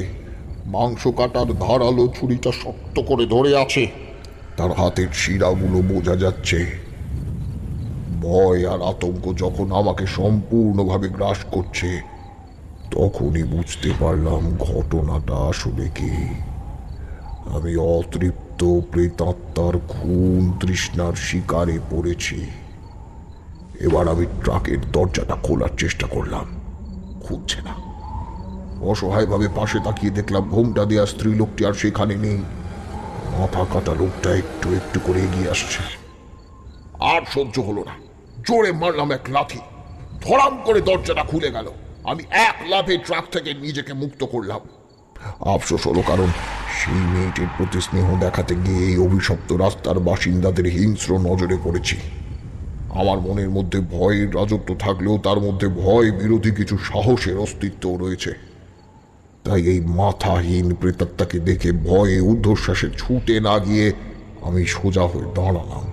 Speaker 3: মাংস কাটার ধারালো ছুরিটা শক্ত করে ধরে আছে, তার হাতের শিরাগুলো বোঝা যাচ্ছে। ভয় আর আতঙ্ক যখন আমাকে সম্পূর্ণভাবে গ্রাস করছে, তখনই বুঝতে পারলাম ঘটনাটা আসলে কি। আমি অতৃপ্ত প্রেতাত্মার খুন তৃষ্ণার শিকারে পড়েছি। এবার আমি ট্রাকের দরজাটা খোলার চেষ্টা করলাম, খুলছে না। অসহায়ভাবে পাশে তাকিয়ে দেখলাম ঘোমটা দেওয়া স্ত্রীলোকটি আর সেখানে নেই। মাথা কাটা লোকটা একটু একটু করে এগিয়ে আসছে। আর সহ্য হলো না, জোরে মারলাম এক লাথি। ধরাম করে দরজাটা খুলে গেল। আমি এক লাফে ট্রাক থেকে নিজেকে মুক্ত করলাম। আফসোস হলো, কারণ সেই মেয়েটির প্রতি স্নেহ দেখাতে গিয়ে এই অভিশপ্ত রাস্তার বাসিন্দাদের হিংস্র নজরে পড়েছি। আমার মনের মধ্যে ভয়ের রাজত্ব থাকলেও তার মধ্যে ভয় বিরোধী কিছু সাহসের অস্তিত্ব রয়েছে। তাই এই মাথাহীন প্রেতাত্মাকে দেখে ভয়ে ঊর্ধ্বশ্বাসে ছুটে না গিয়ে আমি সোজা হয়ে দাঁড়ালাম।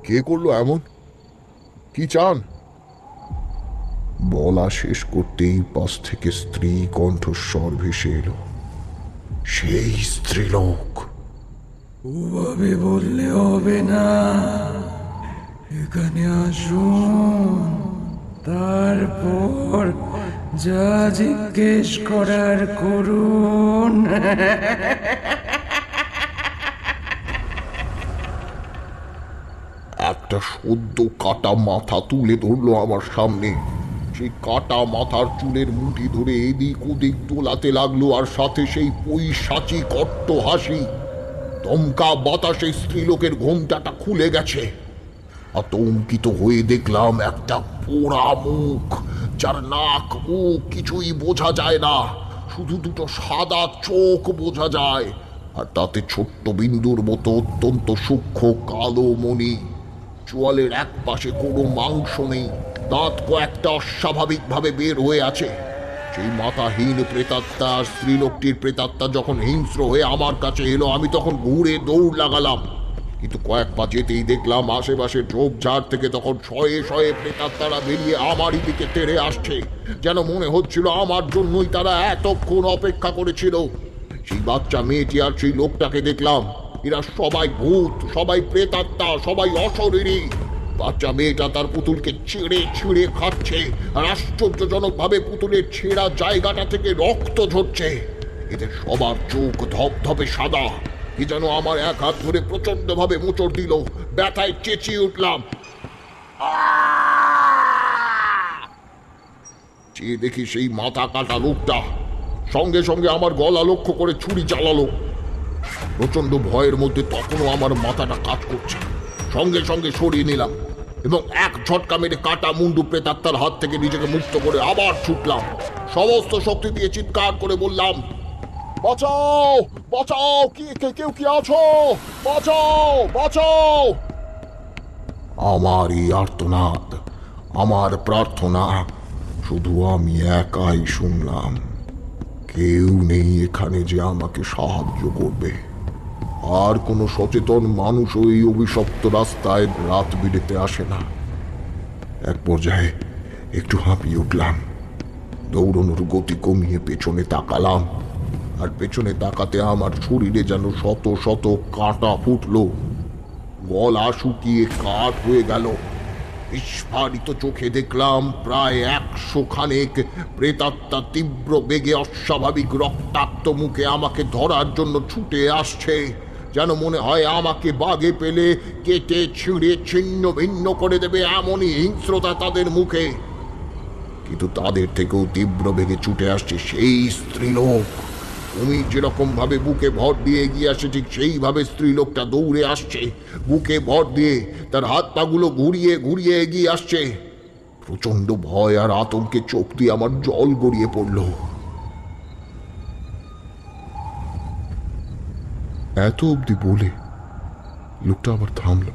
Speaker 3: কে করলো এমন? কি চান? বলা শেষ করতেই পাশ থেকে স্ত্রী কণ্ঠস্বর ভেসে এলো। সেই স্ত্রীলোক।
Speaker 5: ওভাবে বললে হবে না, এখানে আসুন, তারপর যা জিজ্ঞেস করার করুন।
Speaker 3: একটা সদ্য কাটা মাথা তুলে ধরলো আমার সামনে। সেই কাটা মাথার চুলের মুঠি ধরে এদিক ওদিক দোলাতে লাগলো, আর সাথে সেই পৈশাচি কট্ট হাসি। দমকা বাতাসে স্ত্রীলোকের ঘোমটাটা খুলে গেছে। আতঙ্কিত হয়ে দেখলাম একটা পোড়া মুখ, যার নাক মুখ কিছুই বোঝা যায় না, শুধু দুটো সাদা চোখ বোঝা যায়, আর তাতে ছোট্ট বিন্দুর মতো অত্যন্ত সূক্ষ্ম কালো মণি। চোয়ালের এক পাশে কোনো মাংস নেই, দাঁত কয়েকটা অস্বাভাবিকভাবে বের হয়ে আছে। সেই মাথাহীন প্রেতাত্মা আর স্ত্রীলোকটির প্রেতাত্মা যখন হিংস্র হয়ে আমার কাছে এলো, আমি তখন ঘুরে দৌড় লাগালাম। কিন্তু কয়েক পা যেতেই দেখলাম আশেপাশে ঝোপঝাড় থেকে তখন শয়ে শয়ে প্রেতাত্মারা বেরিয়ে আমারই দিকে তেড়ে আসছে, যেন মনে হচ্ছিল আমার জন্যই তারা এতক্ষণ অপেক্ষা করেছিল। সেই বাচ্চা মেয়েটি আর সেই লোকটাকে দেখলাম, এরা সবাই ভূত, সবাই প্রেতাত্মা, সবাই অশরীরী। বাচ্চা মেয়েটা তার পুতুলকে ছিঁড়ে ছিঁড়ে খাচ্ছে, আর আশ্চর্যজনক ভাবে পুতুলের ছেঁড়া জায়গাটা থেকে রক্ত ঝরছে। এদের সবার চোখ ধপধপে সাদা। কি যেন আমার এক হাত ধরে প্রচন্ড ভাবে মোচড় দিল। ব্যথায় চেঁচিয়ে উঠলাম। চেয়ে দেখি সেই মাথা কাটা লোকটা সঙ্গে সঙ্গে আমার গলা লক্ষ্য করে ছুরি চালালো। প্রচন্ড ভয়ের মধ্যে তখনও আমার মাথাটা কাজ করছে। সঙ্গে সঙ্গে সরিয়ে নিলাম এবং এক ঝটকা মেরে কাটা মুন্ডু প্রেতাত্মার হাত থেকে নিজেকে মুক্ত করে আবার ছুটলাম। সমস্ত শক্তি দিয়ে চিৎকার করে বললাম, বাঁচাও বাঁচাও, কেউ কি আছো? বাঁচাও বাঁচাও। আমার এই আর্তনাদ, আমার প্রার্থনা শুধু আমি একাই শুনলাম। কেউ নেই এখানে যে আমাকে সাহায্য করবে। আর কোনো সচেতন মানুষও এই অভিশপ্ত রাস্তায় রাত বিরেতে আসে না। এক পর্যায়ে একটু হাঁপিয়ে উঠলাম। দৌড়ানোর গতি কমিয়ে পেছনে তাকালাম, আর পেছনে তাকাতে আমার শরীরে যেন শত শত কাঁটা ফুটলো। গলা শুকিয়ে কাঠ হয়ে গেল। বিস্ফারিত চোখে দেখলাম প্রায় 100 খানেক প্রেতাত্মা তীব্র বেগে অস্বাভাবিক রক্তাক্ত মুখে আমাকে ধরার জন্য ছুটে আসছে, যেন মনে হয় আমাকে বাগে পেলে কেটে ছিঁড়ে ছিন্ন ভিন্ন করে দেবে, এমনই হিংস্রতা তাদের মুখে। কিন্তু তাদের থেকেও তীব্র বেগে ছুটে আসছে সেই স্ত্রীলোক। তুমি যেরকম ভাবে বুকে ভর দিয়ে এগিয়ে আসে, ঠিক সেইভাবে স্ত্রীলোকটা দৌড়ে আসছে, বুকে ভর দিয়ে তার হাত পাগুলো ঘুরিয়ে ঘুরিয়ে এগিয়ে আসছে। প্রচন্ড ভয় আর আতঙ্কে চোখ দিয়ে আমার জল গড়িয়ে পড়ল।
Speaker 2: এত অবধি বলে লোকটা আবার থামল।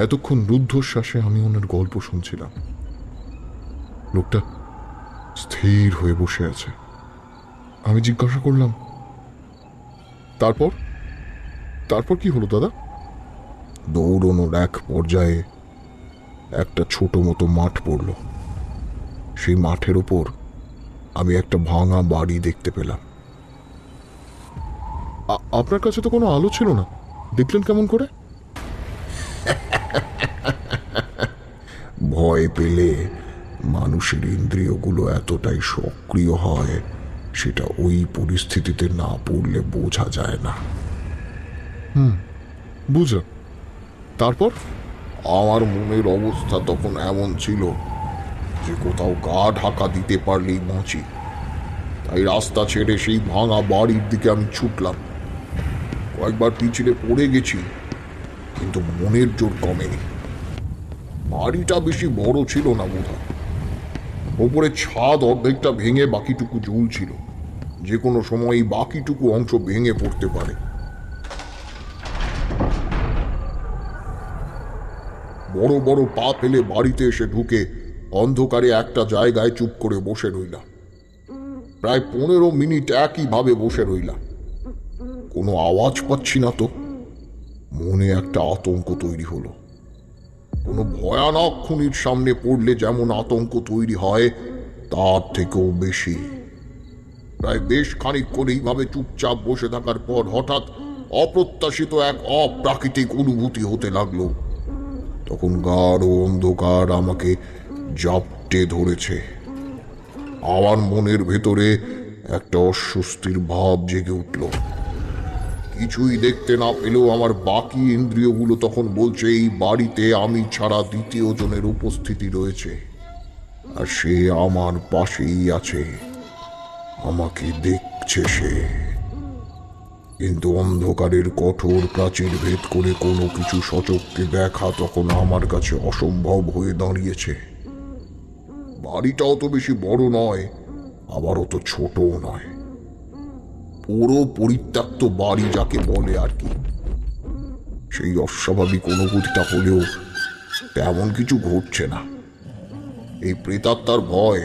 Speaker 2: এতক্ষণ রুদ্ধশ্বাসে আমি ওনার গল্প শুনছিলাম। লোকটা স্থির হয়ে বসে আছে। আমি জিজ্ঞাসা করলাম, তারপর তারপর কি হলো দাদা?
Speaker 3: দৌড়নোর এক পর্যায়ে একটা ছোট মতো মাঠ পড়ল। সেই মাঠের ওপর আমি একটা ভাঙা বাড়ি দেখতে পেলাম।
Speaker 2: আপনার কাছে তো কোনো আলো ছিল না, দেখলেন কেমন করে?
Speaker 3: ভয় পেলে মানুষের ইন্দ্রিয়গুলো এতটাই সক্রিয় হয়, সেটা ওই পরিস্থিতিতে না পড়লে বোঝা যায় না।
Speaker 2: বুঝলাম। তারপর?
Speaker 3: আমার মনের অবস্থা তখন এমন ছিল যে কোথাও গা ঢাকা দিতে পারলেই বাঁচি। তাই রাস্তা ছেড়ে সেই ভাঙা বাড়ির দিকে আমি ছুটলাম। কয়েকবার পিছলে পড়ে গেছি, কিন্তু মনের জোর কমেনি। বাড়িটা বেশি বড় ছিল না বোধহয়। ওপরে ছাদ অর্ধেকটা ভেঙে বাকিটুকু ঝুলছিল। যে কোনো সময় বাকিটুকু অংশ ভেঙে পড়তে পারে। বড় বড় পা ফেলে বাড়িতে এসে ঢুকে অন্ধকারে একটা জায়গায় চুপ করে বসে রইলাম। প্রায় 15 মিনিট একইভাবে বসে রইলাম। কোনো আওয়াজ পাচ্ছি না তো। মনে একটা আতঙ্ক তৈরি হলো। কোনো ভয়ানক খুনির সামনে পড়লে যেমন আতঙ্ক তৈরি হয়, তার থেকেও বেশি। প্রায় বেশ খানিকক্ষণ এইভাবে চুপচাপ বসে থাকার পর হঠাৎ অপ্রত্যাশিত এক অপ্রাকৃতিক অনুভূতি হতে লাগলো। তখন গাঢ় অন্ধকার আমাকে জাপটে ধরেছে। আমার মনের ভেতরে একটা অস্বস্তির ভাব জেগে উঠল। কিছুই দেখতে না পেলেও আমার বাকি ইন্দ্রিয়গুলো তখন বলছে এই বাড়িতে আমি ছাড়া দ্বিতীয় জনের উপস্থিতি রয়েছে, আর সে আমার পাশেই আছে, আমাকে দেখছে সে। কিন্তু অন্ধকারের কঠোর প্রাচীর ভেদ করে কোনো কিছু সচক্ষে দেখা তখন আমার কাছে অসম্ভব হয়ে দাঁড়িয়েছে। বাড়িটা অত বেশি বড় নয়, আবার অত ছোটও নয়। পুরো পরিত্যক্ত বাড়ি যাকে বলে আর কি। সেই অস্বাভাবিক অনুভূতিটা হলেও তেমন কিছু ঘটছে না। এই প্রেতাত্মার ভয়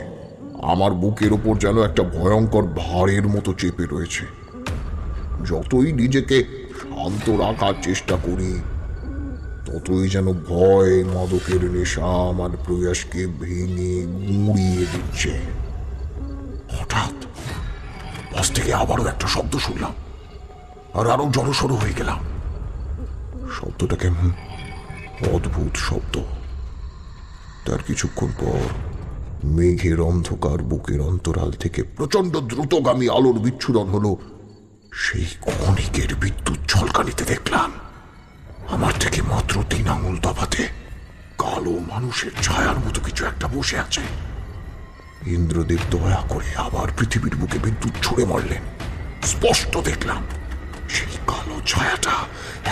Speaker 3: আমার বুকের ওপর যেন একটা ভয়ঙ্কর ভারের মতো চেপে রয়েছে। যতই নিজেকে শান্ত রাখার চেষ্টা করি, ততই যেন ভয় মাদকের নেশা আমার প্রয়াসকে ভেঙে গুঁড়িয়ে দিচ্ছে। হঠাৎ পাশ থেকে আবারও একটা শব্দ শুনলাম, আর আরো জড়সড় হয়ে গেলাম। শব্দটা কেমন অদ্ভুত শব্দ। তার কিছুক্ষণ পর মেঘের অন্ধকার বুকের অন্তরাল থেকে প্রচন্ড দ্রুতগামী আলোর বিচ্ছুরণ হলো। সেই ক্ষণিকের বিদ্যুৎ ঝলকানিতে দেখলাম আমার থেকে মাত্র 3 আঙুল তফাতে কালো মানুষের ছায়ার মতো কিছু একটা বসে আছে। ইন্দ্রদেব দয়া করে আবার পৃথিবীর বুকে বিদ্যুৎ ছুড়ে মারলেন। স্পষ্ট দেখলাম সেই কালো ছায়াটা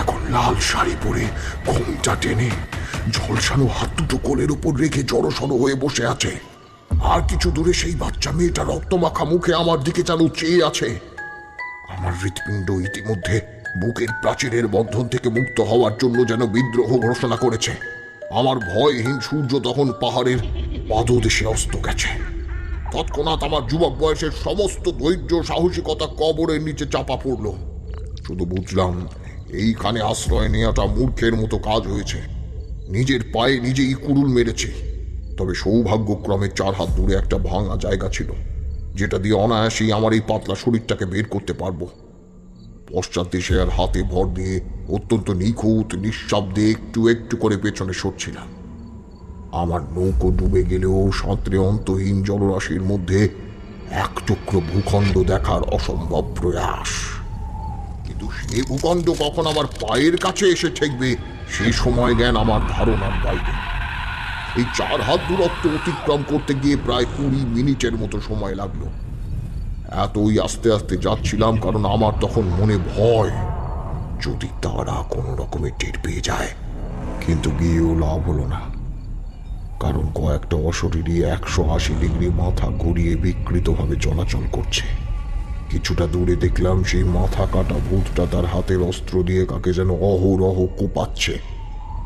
Speaker 3: এখন লাল শাড়ি পরে ঘোমটা টেনে ঝলসানো হাত দুটো কোলের উপর রেখে জড়সড় হয়ে বসে আছে। আর কিছু দূরে সেই বাচ্চা মেয়েটা রক্তমাখা মুখে আমার দিকে যেন চেয়ে আছে। আমার হৃৎপিণ্ড ইতিমধ্যে বুকের প্রাচীরের বন্ধন থেকে মুক্ত হওয়ার জন্য যেন বিদ্রোহ ঘোষণা করেছে। আমার ভয়হীন সূর্য তখন পাহাড়ের পাদদেশে অস্ত গেছে। তৎক্ষণাৎ আমার যুবক বয়সের সমস্ত ধৈর্য সাহসিকতা কবরের নিচে চাপা পড়ল। শুধু বুঝলাম এইখানে আশ্রয় নেওয়াটা মূর্খের মতো কাজ হয়েছে। নিজের পায়ে নিজেই কুড়ুল মেরেছি। তবে সৌভাগ্যক্রমে 4 হাত দূরে একটা ভাঙা জায়গা ছিল, যেটা দিয়ে অনায়াসেই আমার এই পাতলা শরীরটাকে বের করতে পারবো। পশ্চাৎ দেশে আর হাতে ভর দিয়ে অত্যন্ত নিখুঁত নিঃশব্দে একটু একটু করে পেছনে সরছিলাম। আমার নৌকো ডুবে গেলেও সাঁতরে অন্তহীন জলরাশির মধ্যে এক টুকরো ভূখণ্ড দেখার অসম্ভব প্রয়াস। কিন্তু সেই ভূখণ্ড কখন আমার পায়ের কাছে এসে ঠেকবে সে সময় জ্ঞান আমার ধারণার বাইরে। এই 4 হাত দূরত্ব অতিক্রম করতে গিয়ে প্রায় 20 মিনিটের মতো সময় লাগলো। এতই আস্তে আস্তে যাচ্ছিলাম কারণ আমার তখন মনে ভয়, যদি তারা কোনো রকমে টের পেয়ে যায়। কিন্তু গিয়েও লাভ হলো না, কারণ কয়েকটা অশরীরী 180 ডিগ্রি মাথা ঘুরিয়ে বিকৃতভাবে চলাচল করছে। কিছুটা দূরে দেখলাম সেই মাথা কাটা ভূতটা তার হাতের অস্ত্র দিয়ে কাকে যেন অহরহ কোপাচ্ছে,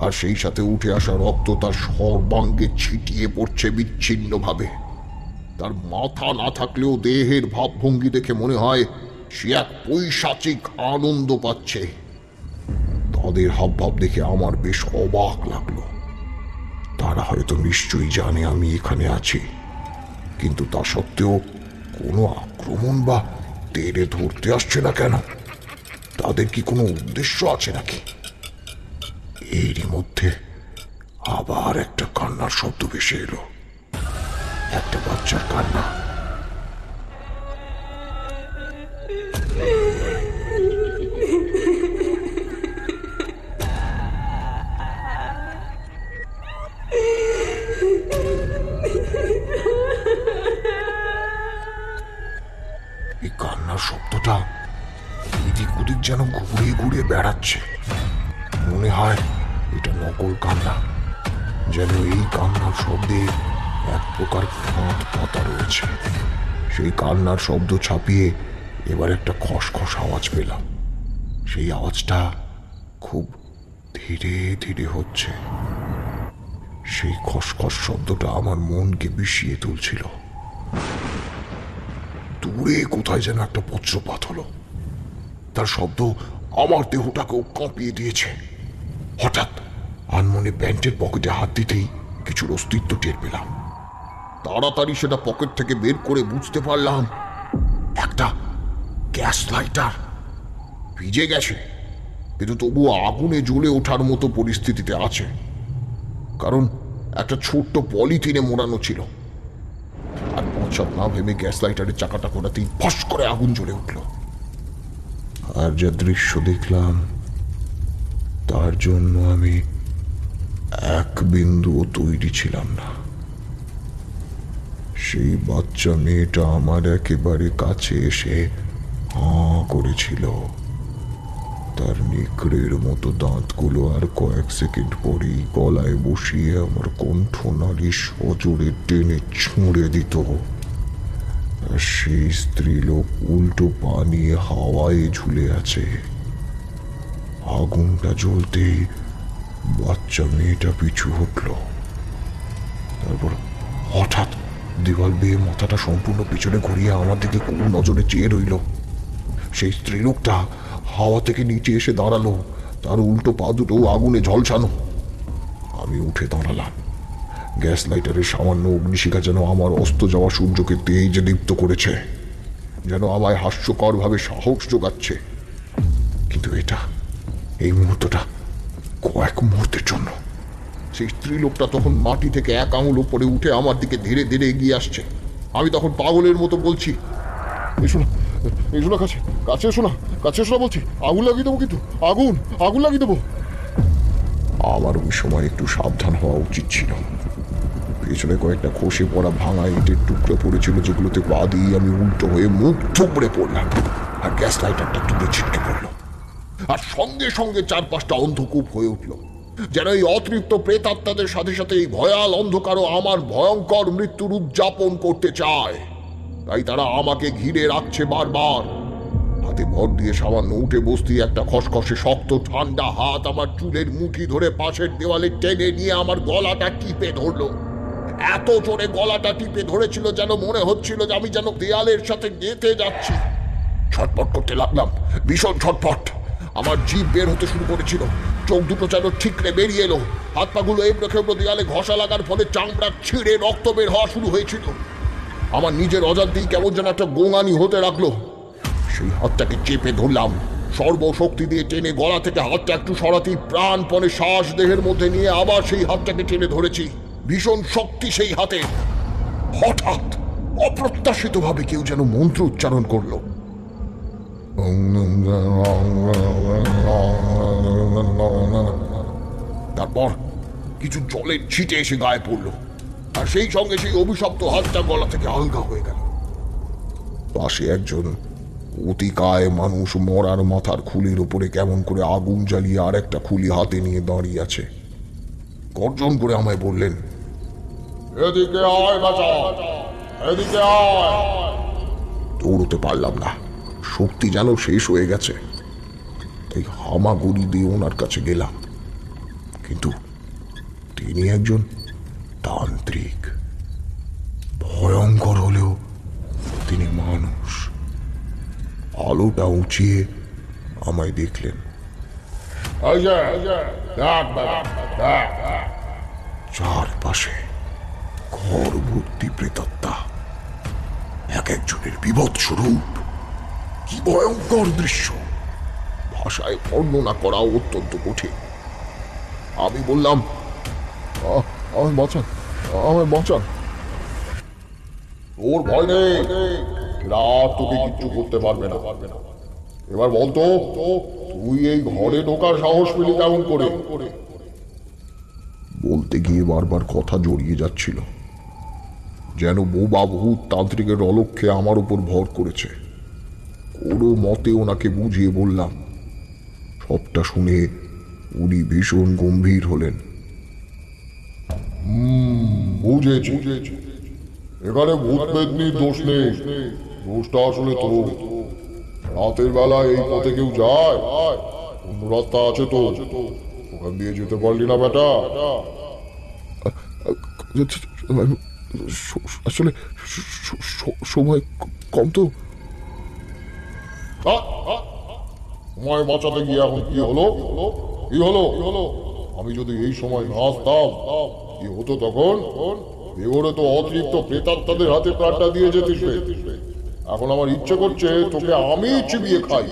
Speaker 3: আর সেই সাথে উঠে আসা রক্ত তার সর্বাঙ্গে ছিটিয়ে পড়ছে বিচ্ছিন্নভাবে। তার মাথা না থাকলেও দেহের ভাবভঙ্গি দেখে মনে হয় সে এক পৈশাচিক আনন্দ পাচ্ছে। তাদের হাবভাব দেখে আমার বেশ অবাক লাগলো। তারা হয়তো নিশ্চয়ই জানে আমি এখানে আছি, কিন্তু তা সত্ত্বেও কোনো আক্রমণ বা তেড়ে ধরতে আসছে না কেন? তাদের কি কোনো উদ্দেশ্য আছে নাকি? এরই মধ্যে আবার একটা কান্নার শব্দ ভেসে এলো, একটা বাচ্চার কান্না। এই কান্নার শব্দটা এদিক ওদিক যেন ঘুরিয়ে ঘুরিয়ে বেড়াচ্ছে। মনে হয় এটা নকল কান্না, যেন এই কান্নার শব্দে এক প্রকার ফাঁদ পাতা রয়েছে। সেই কান্নার শব্দ ছাপিয়ে এবার একটা খসখস আওয়াজ পেলাম। সেই আওয়াজটা খুব ধীরে ধীরে হচ্ছে। সেই খসখস শব্দটা আমার মনকে বিষিয়ে তুলছিল। দূরে কোথায় যেন একটা বজ্রপাত হলো, তার শব্দ আমার দেহটাকেও কাঁপিয়ে দিয়েছে। হঠাৎ আনমনে প্যান্টের পকেটে হাত দিতেই কিছুর অস্তিত্ব টের পেলাম। তাড়াতাড়ি সেটা পকেট থেকে বের করে বুঝতে পারলাম একটা গ্যাস লাইটার। ভিজে গেছে, কিন্তু তবুও আগুনে জ্বলে ওঠার মতো পরিস্থিতিতে আছে, কারণ একটা ছোট্ট পলিথিনে মোড়ানো ছিল। আর পছাপ না ভেবে গ্যাস লাইটারের চাকাটা করাতেই ফস করে আগুন জ্বলে উঠল। আর যা দৃশ্য দেখলাম তার জন্য আমি এক বিন্দুও তৈরি ছিলাম না। সেই বাচ্চা মেয়েটা আমার একেবারে কাছে এসে হাঁ করেছিল। তার নিকড়ের মতো দাঁতগুলো আর কয়েক সেকেন্ড পরেই গলায় বসিয়ে আমার কণ্ঠনালী সজোরে টেনে ছুঁড়ে দিত। আর সেই স্ত্রীলোক উল্টো পা নিয়ে হাওয়ায় ঝুলে আছে। আগুনটা জ্বলতেই বাচ্চা মেয়েটা পিছু হটল। তারপর হঠাৎ দেওয়াল বেয়ে মাথাটা সম্পূর্ণ পিছনে ঘুরিয়ে আমার দিকে কোন নজরে চেয়ে রইল। সেই স্ত্রীলোকটা হাওয়া থেকে নিচে এসে দাঁড়ালো, তার উল্টো পা দুটো আগুনে ঝলসানো। আমি উঠে দাঁড়ালাম। গ্যাস লাইটারের সামান্য অগ্নিশিখা যেন আমার অস্ত যাওয়া সূর্যকে তেজে দীপ্ত করেছে, যেন আমায় হাস্যকরভাবে সাহস যোগাচ্ছে। কিন্তু এই মুহূর্তটা কয়েক মুহূর্তের জন্য। সেই স্ত্রীলোকটা তখন মাটি থেকে এক আঙুল উপরে উঠে আমার দিকে ধীরে ধীরে এগিয়ে আসছে। আমি তখন পাগলের মতো বলছি, এসো না, এসো না, কাছে কাছে এসো না, কাছে এসো না বলছি, আগুন লাগিয়ে দেবো, কিন্তু আগুন লাগিয়ে দেবো। আমার ওই সময় একটু সাবধান হওয়া উচিত ছিল। পেছনে কয়েকটা খসে পড়া ভাঙা ইটের টুকরো পড়েছিল, যেগুলোতে পা দিয়ে আমি উল্টো হয়ে মুখ থুবড়ে পড়লাম। আর গ্যাস লাইটারটা দূরে ছিটকে পড়লো। আর সঙ্গে সঙ্গে চারপাশটা অন্ধকূপ হয়ে উঠল, যেন এই অতৃপ্ত প্রেতাত্মাদের সাথে সাথে এই ভয়াল অন্ধকারও আমার ভয়ঙ্কর মৃত্যুর উদযাপন করতে চায়। তাই তারা আমাকে ঘিরে রাখছে বারবার। হাতে ভর দিয়ে সামান্য উঠে বসতেই একটা খসখসে শক্ত ঠান্ডা হাত আমার চুলের মুঠি ধরে পাশের দেওয়ালে টেনে নিয়ে আমার গলাটা টিপে ধরলো। এত জোরে গলাটা টিপে ধরেছিল যেন মনে হচ্ছিল যে আমি যেন দেয়ালের সাথে গেঁথে যাচ্ছি। ছটপট করতে লাগলাম, ভীষণ ছটপট। আমার জিভ বের হতে শুরু করেছিল, চোখ দুটো যেন ঠিকরে বেরিয়ে এলো। হাত পাগুলো এবড়ো খেবড়ো দেয়ালে ঘষা লাগার ফলে চামড়া ছিঁড়ে রক্ত বের হওয়া শুরু হয়েছিল। আমার নিজের অজান্তেই কেমন যেন একটা গোঙানি হতে লাগলো। সেই হাতটাকে চেপে ধরলাম, সর্বশক্তি দিয়ে টেনে গলা থেকে হাতটা একটু সরাতেই প্রাণপণে শ্বাস দেহের মধ্যে নিয়ে আবার সেই হাতটাকে টেনে ধরেছি। ভীষণ শক্তি সেই হাতে। হঠাৎ অপ্রত্যাশিতভাবে কেউ যেন মন্ত্র উচ্চারণ করলো। তারপর কিছু জলের ছিটে এসে গায়ে পড়লো, আর সেই সঙ্গে সেই অভিশপ্ত হাতটা গলা থেকে আলগা হয়ে গেল। পাশে একজন অতিকায় মানুষ মরার মাথার খুলির উপরে কেমন করে আগুন জ্বালিয়ে আর একটা খুলি হাতে নিয়ে দাঁড়িয়ে আছে। গর্জন করে আমায় বললেন, এদিকে আয় বাঁচা, এদিকে আয়। দৌড়তে পারলাম না, শক্তি যেন শেষ হয়ে গেছে। তাই হামাগুড়ি দিয়ে ওনার কাছে গেলাম। কিন্তু তিনি একজন তান্ত্রিক, ভয়ঙ্কর হলেও তিনি মানুষ। আলোটা উঁচিয়ে আমায় দেখলেন। চারপাশে ঘর ভর্তি প্রেতাত্মা, এক একজনের বিভৎস রূপ। কি ভয়ঙ্কর দৃশ্য, ভাষায় বর্ণনা করা অত্যন্ত কঠিন। আমি বললাম, আমায় বাঁচান, আমায় বাঁচান। তোর ভয় নেই, রাত তোকে কিচ্ছু করতে পারবে না। এবার বলতো, তুই এই ঘরে ঢোকার সাহস পেলি কেমন করে? বলতে গিয়ে বারবার কথা জড়িয়ে যাচ্ছিল, যেন বোবা ভূত তান্ত্রিকের অলক্ষ্যে আমার উপর ভর করেছে। কোনো মতে ওনাকে বুঝিয়ে বললাম। সবটা শুনে উনি ভীষণ গম্ভীর হলেন। বুঝেছি, এখানে ভূত পেতনির দোষ নেই, দোষটা আসলে তো রাতের বেলা এই পথে কেউ যায়, অন্য রাস্তা আছে তো, ওখান দিয়ে যেতে পারলি না বেটা? আসলে সময় কম তো। সময় বাঁচাতে গিয়ে এখন কি হলো? কি হলো? আমি যদি এই সময় না আসতাম কি হতো তখন? এগোরে তো অতিরিক্ত প্রেতাত্মাদের হাতে প্রাণটা দিয়ে যেতিস। এখন আমার ইচ্ছে করছে তোকে আমি চিবিয়ে খাই।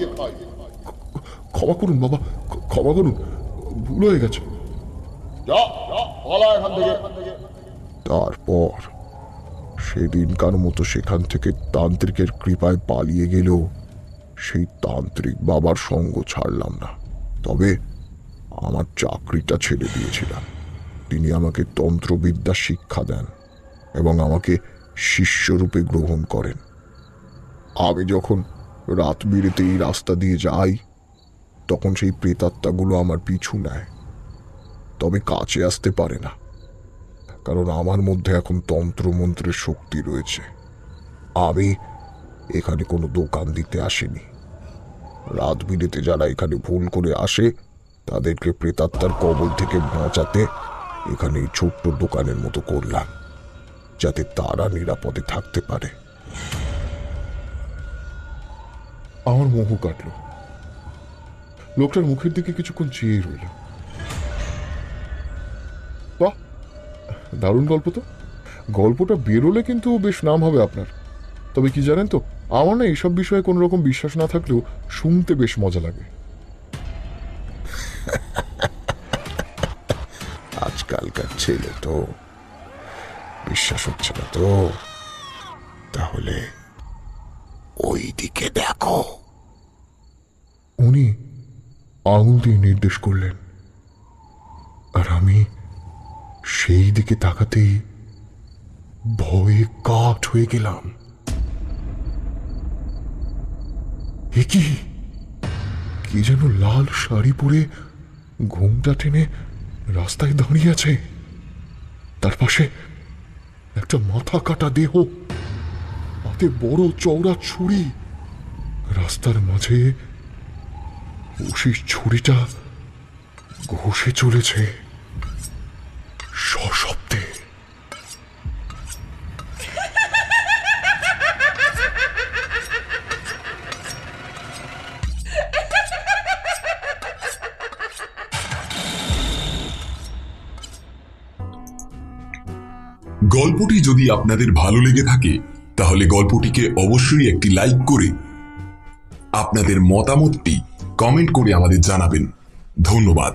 Speaker 3: ক্ষমা করুন বাবা, ক্ষমা করুন, ভুল হয়ে গেছে। যা পালা এখান থেকে। তারপর সেদিনকার মতো সেখান থেকে তান্ত্রিকের কৃপায় পালিয়ে গেলেও সেই তান্ত্রিক বাবার সঙ্গ ছাড়লাম না। তবে আমার চাকরিটা ছেড়ে দিয়েছিলাম। তিনি আমাকে তন্ত্রবিদ্যা শিক্ষা দেন এবং আমাকে শিষ্যরূপে গ্রহণ করেন। আমি যখন রাত বিরেতে এই রাস্তা দিয়ে যাই তখন সেই প্রেতাত্মাগুলো আমার পিছু নেয়, তবে কাছে আসতে পারে না, কারণ আমার মধ্যে এখন তন্ত্রমন্ত্রের শক্তি রয়েছে। আমি এখানে কোনো দোকান দিতে আসিনি। রাত বিরেতে যারা এখানে ভুল করে আসে তাদেরকে প্রেতাত্মার কবল থেকে বাঁচাতে এখানে এই ছোট্ট দোকানের মতো করলাম, যাতে তারা নিরাপদে থাকতে পারে। আমার মোহ কাটল। লোকটার মুখের দিকে কিছুক্ষণ চেয়ে রইল। বাহ, দারুণ গল্প তো। গল্পটা বেরোলে কিন্তু বেশ নাম হবে আপনার। তবে কি জানেন তো, আমার না এইসব বিষয়ে কোনো রকম বিশ্বাস না থাকলেও শুনতে বেশ মজা লাগে। আজকালকার ছেলে তো বিশ্বাস হচ্ছে না তো, তাহলে ওই দিকে দেখো। উনি আঙুল দিয়ে নির্দেশ করলেন, আর আমি সেই দিকে তাকাতেই ভয়ে কাঠ হয়ে গেলাম। এ কি যেন লাল শাড়ি পরে ঘোমটা টেনে রাস্তায় দাঁড়িয়ে আছে। তার পাশে একটা মাথা কাটা দেহ, হাতে বড় চওড়া ছুরি। রাস্তার মাঝে সেই ছুরিটা ঘষে চলেছে সশব্দে।
Speaker 7: গল্পটি যদি আপনাদের ভালো লেগে থাকে তাহলে গল্পটিকে অবশ্যই একটি লাইক করে আপনাদের মতামতটি কমেন্ট করে আমাদের জানাবেন। ধন্যবাদ।